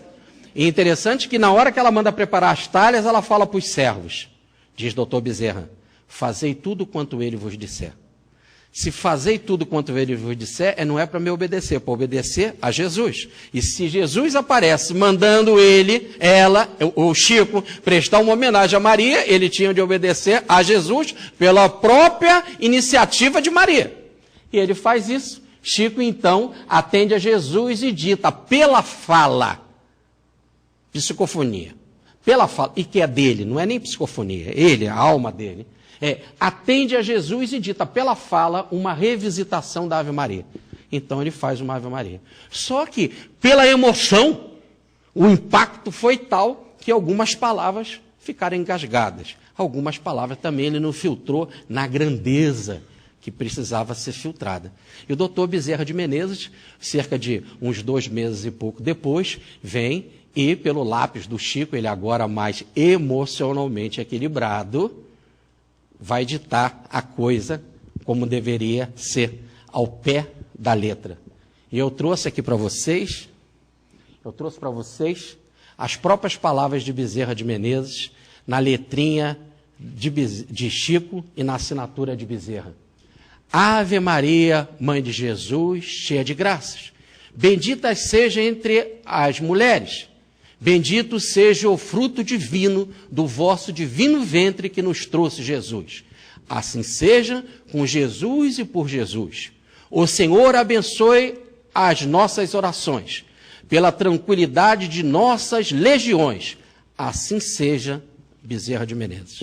que na hora que ela manda preparar as talhas, ela fala para os servos, diz doutor Bezerra: fazei tudo quanto ele vos disser. Se fazei tudo quanto ele vos disser, não é para me obedecer, para obedecer a Jesus. E se Jesus aparece mandando o Chico, prestar uma homenagem a Maria, ele tinha de obedecer a Jesus pela própria iniciativa de Maria. E ele faz isso. Chico, então, atende a Jesus e dita pela fala, psicofonia, pela fala, e que é dele, não é nem psicofonia, ele, a alma dele, atende a Jesus e dita pela fala uma revisitação da Ave Maria. Então ele faz uma Ave Maria. Só que, pela emoção, o impacto foi tal que algumas palavras ficaram engasgadas. Algumas palavras também ele não filtrou na grandeza que precisava ser filtrada. E o doutor Bezerra de Menezes, cerca de uns 2 meses e pouco depois, vem e, pelo lápis do Chico, ele agora mais emocionalmente equilibrado, vai ditar a coisa como deveria ser, ao pé da letra. E eu trouxe aqui para vocês, as próprias palavras de Bezerra de Menezes, na letrinha de Chico e na assinatura de Bezerra. Ave Maria, Mãe de Jesus, cheia de graças. Bendita seja entre as mulheres. Bendito seja o fruto divino do vosso divino ventre que nos trouxe Jesus. Assim seja com Jesus e por Jesus. O Senhor abençoe as nossas orações, pela tranquilidade de nossas legiões. Assim seja, Bezerra de Menezes.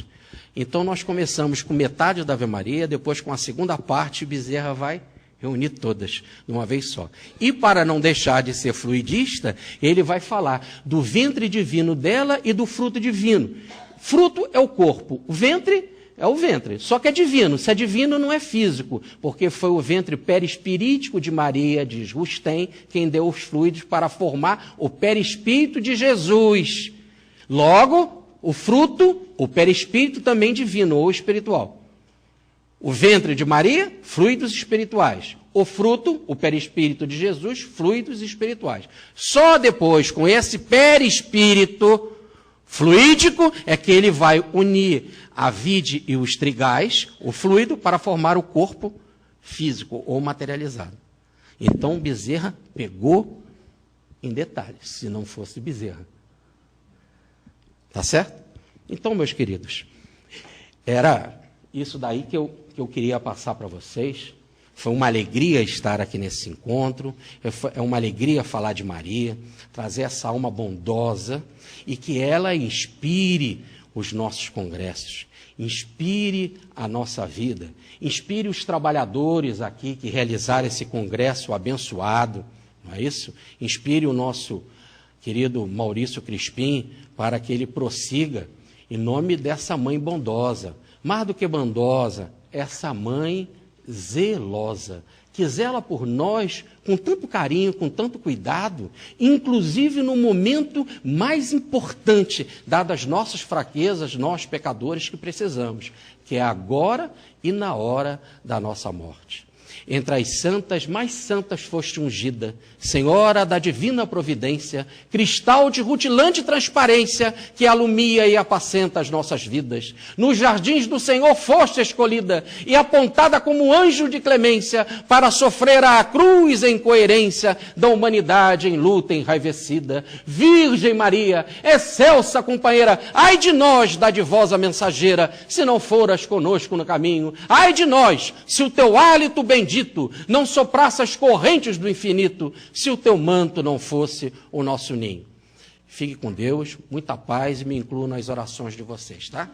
Então nós começamos com metade da Ave Maria, depois com a segunda parte, Bezerra vai reunir todas de uma vez só. E para não deixar de ser fluidista, ele vai falar do ventre divino dela e do fruto divino. Fruto é o corpo, o ventre é o ventre, só que é divino. Se é divino, não é físico, porque foi o ventre perispirítico de Maria, diz Rustem, quem deu os fluidos para formar o perispírito de Jesus. Logo, o fruto, o perispírito também divino ou espiritual. O ventre de Maria, fluidos espirituais. O fruto, o perispírito de Jesus, fluidos espirituais. Só depois, com esse perispírito fluídico, é que ele vai unir a vide e os trigais, o fluido, para formar o corpo físico ou materializado. Então, Bezerra pegou em detalhes, se não fosse Bezerra. Tá certo? Então, meus queridos, era isso daí que eu queria passar para vocês. Foi uma alegria estar aqui nesse encontro, é uma alegria falar de Maria, trazer essa alma bondosa e que ela inspire os nossos congressos, inspire a nossa vida, inspire os trabalhadores aqui que realizaram esse congresso abençoado, não é isso? Inspire o nosso querido Maurício Crispim para que ele prossiga em nome dessa mãe bondosa, mais do que bondosa, essa mãe zelosa, que zela por nós com tanto carinho, com tanto cuidado, inclusive no momento mais importante, dadas as nossas fraquezas, nós pecadores que precisamos, que é agora e na hora da nossa morte. Entre as santas, mais santas foste ungida, Senhora da divina providência, cristal de rutilante transparência, que alumia e apacenta as nossas vidas. Nos jardins do Senhor foste escolhida, e apontada como anjo de clemência, para sofrer a cruz em coerência da humanidade em luta enraivecida. Virgem Maria, excelsa companheira, ai de nós, dadivosa mensageira, se não foras conosco no caminho. Ai de nós, se o teu hálito bendito não soprasse as correntes do infinito, se o teu manto não fosse o nosso ninho. Fique com Deus, muita paz e me incluo nas orações de vocês, tá?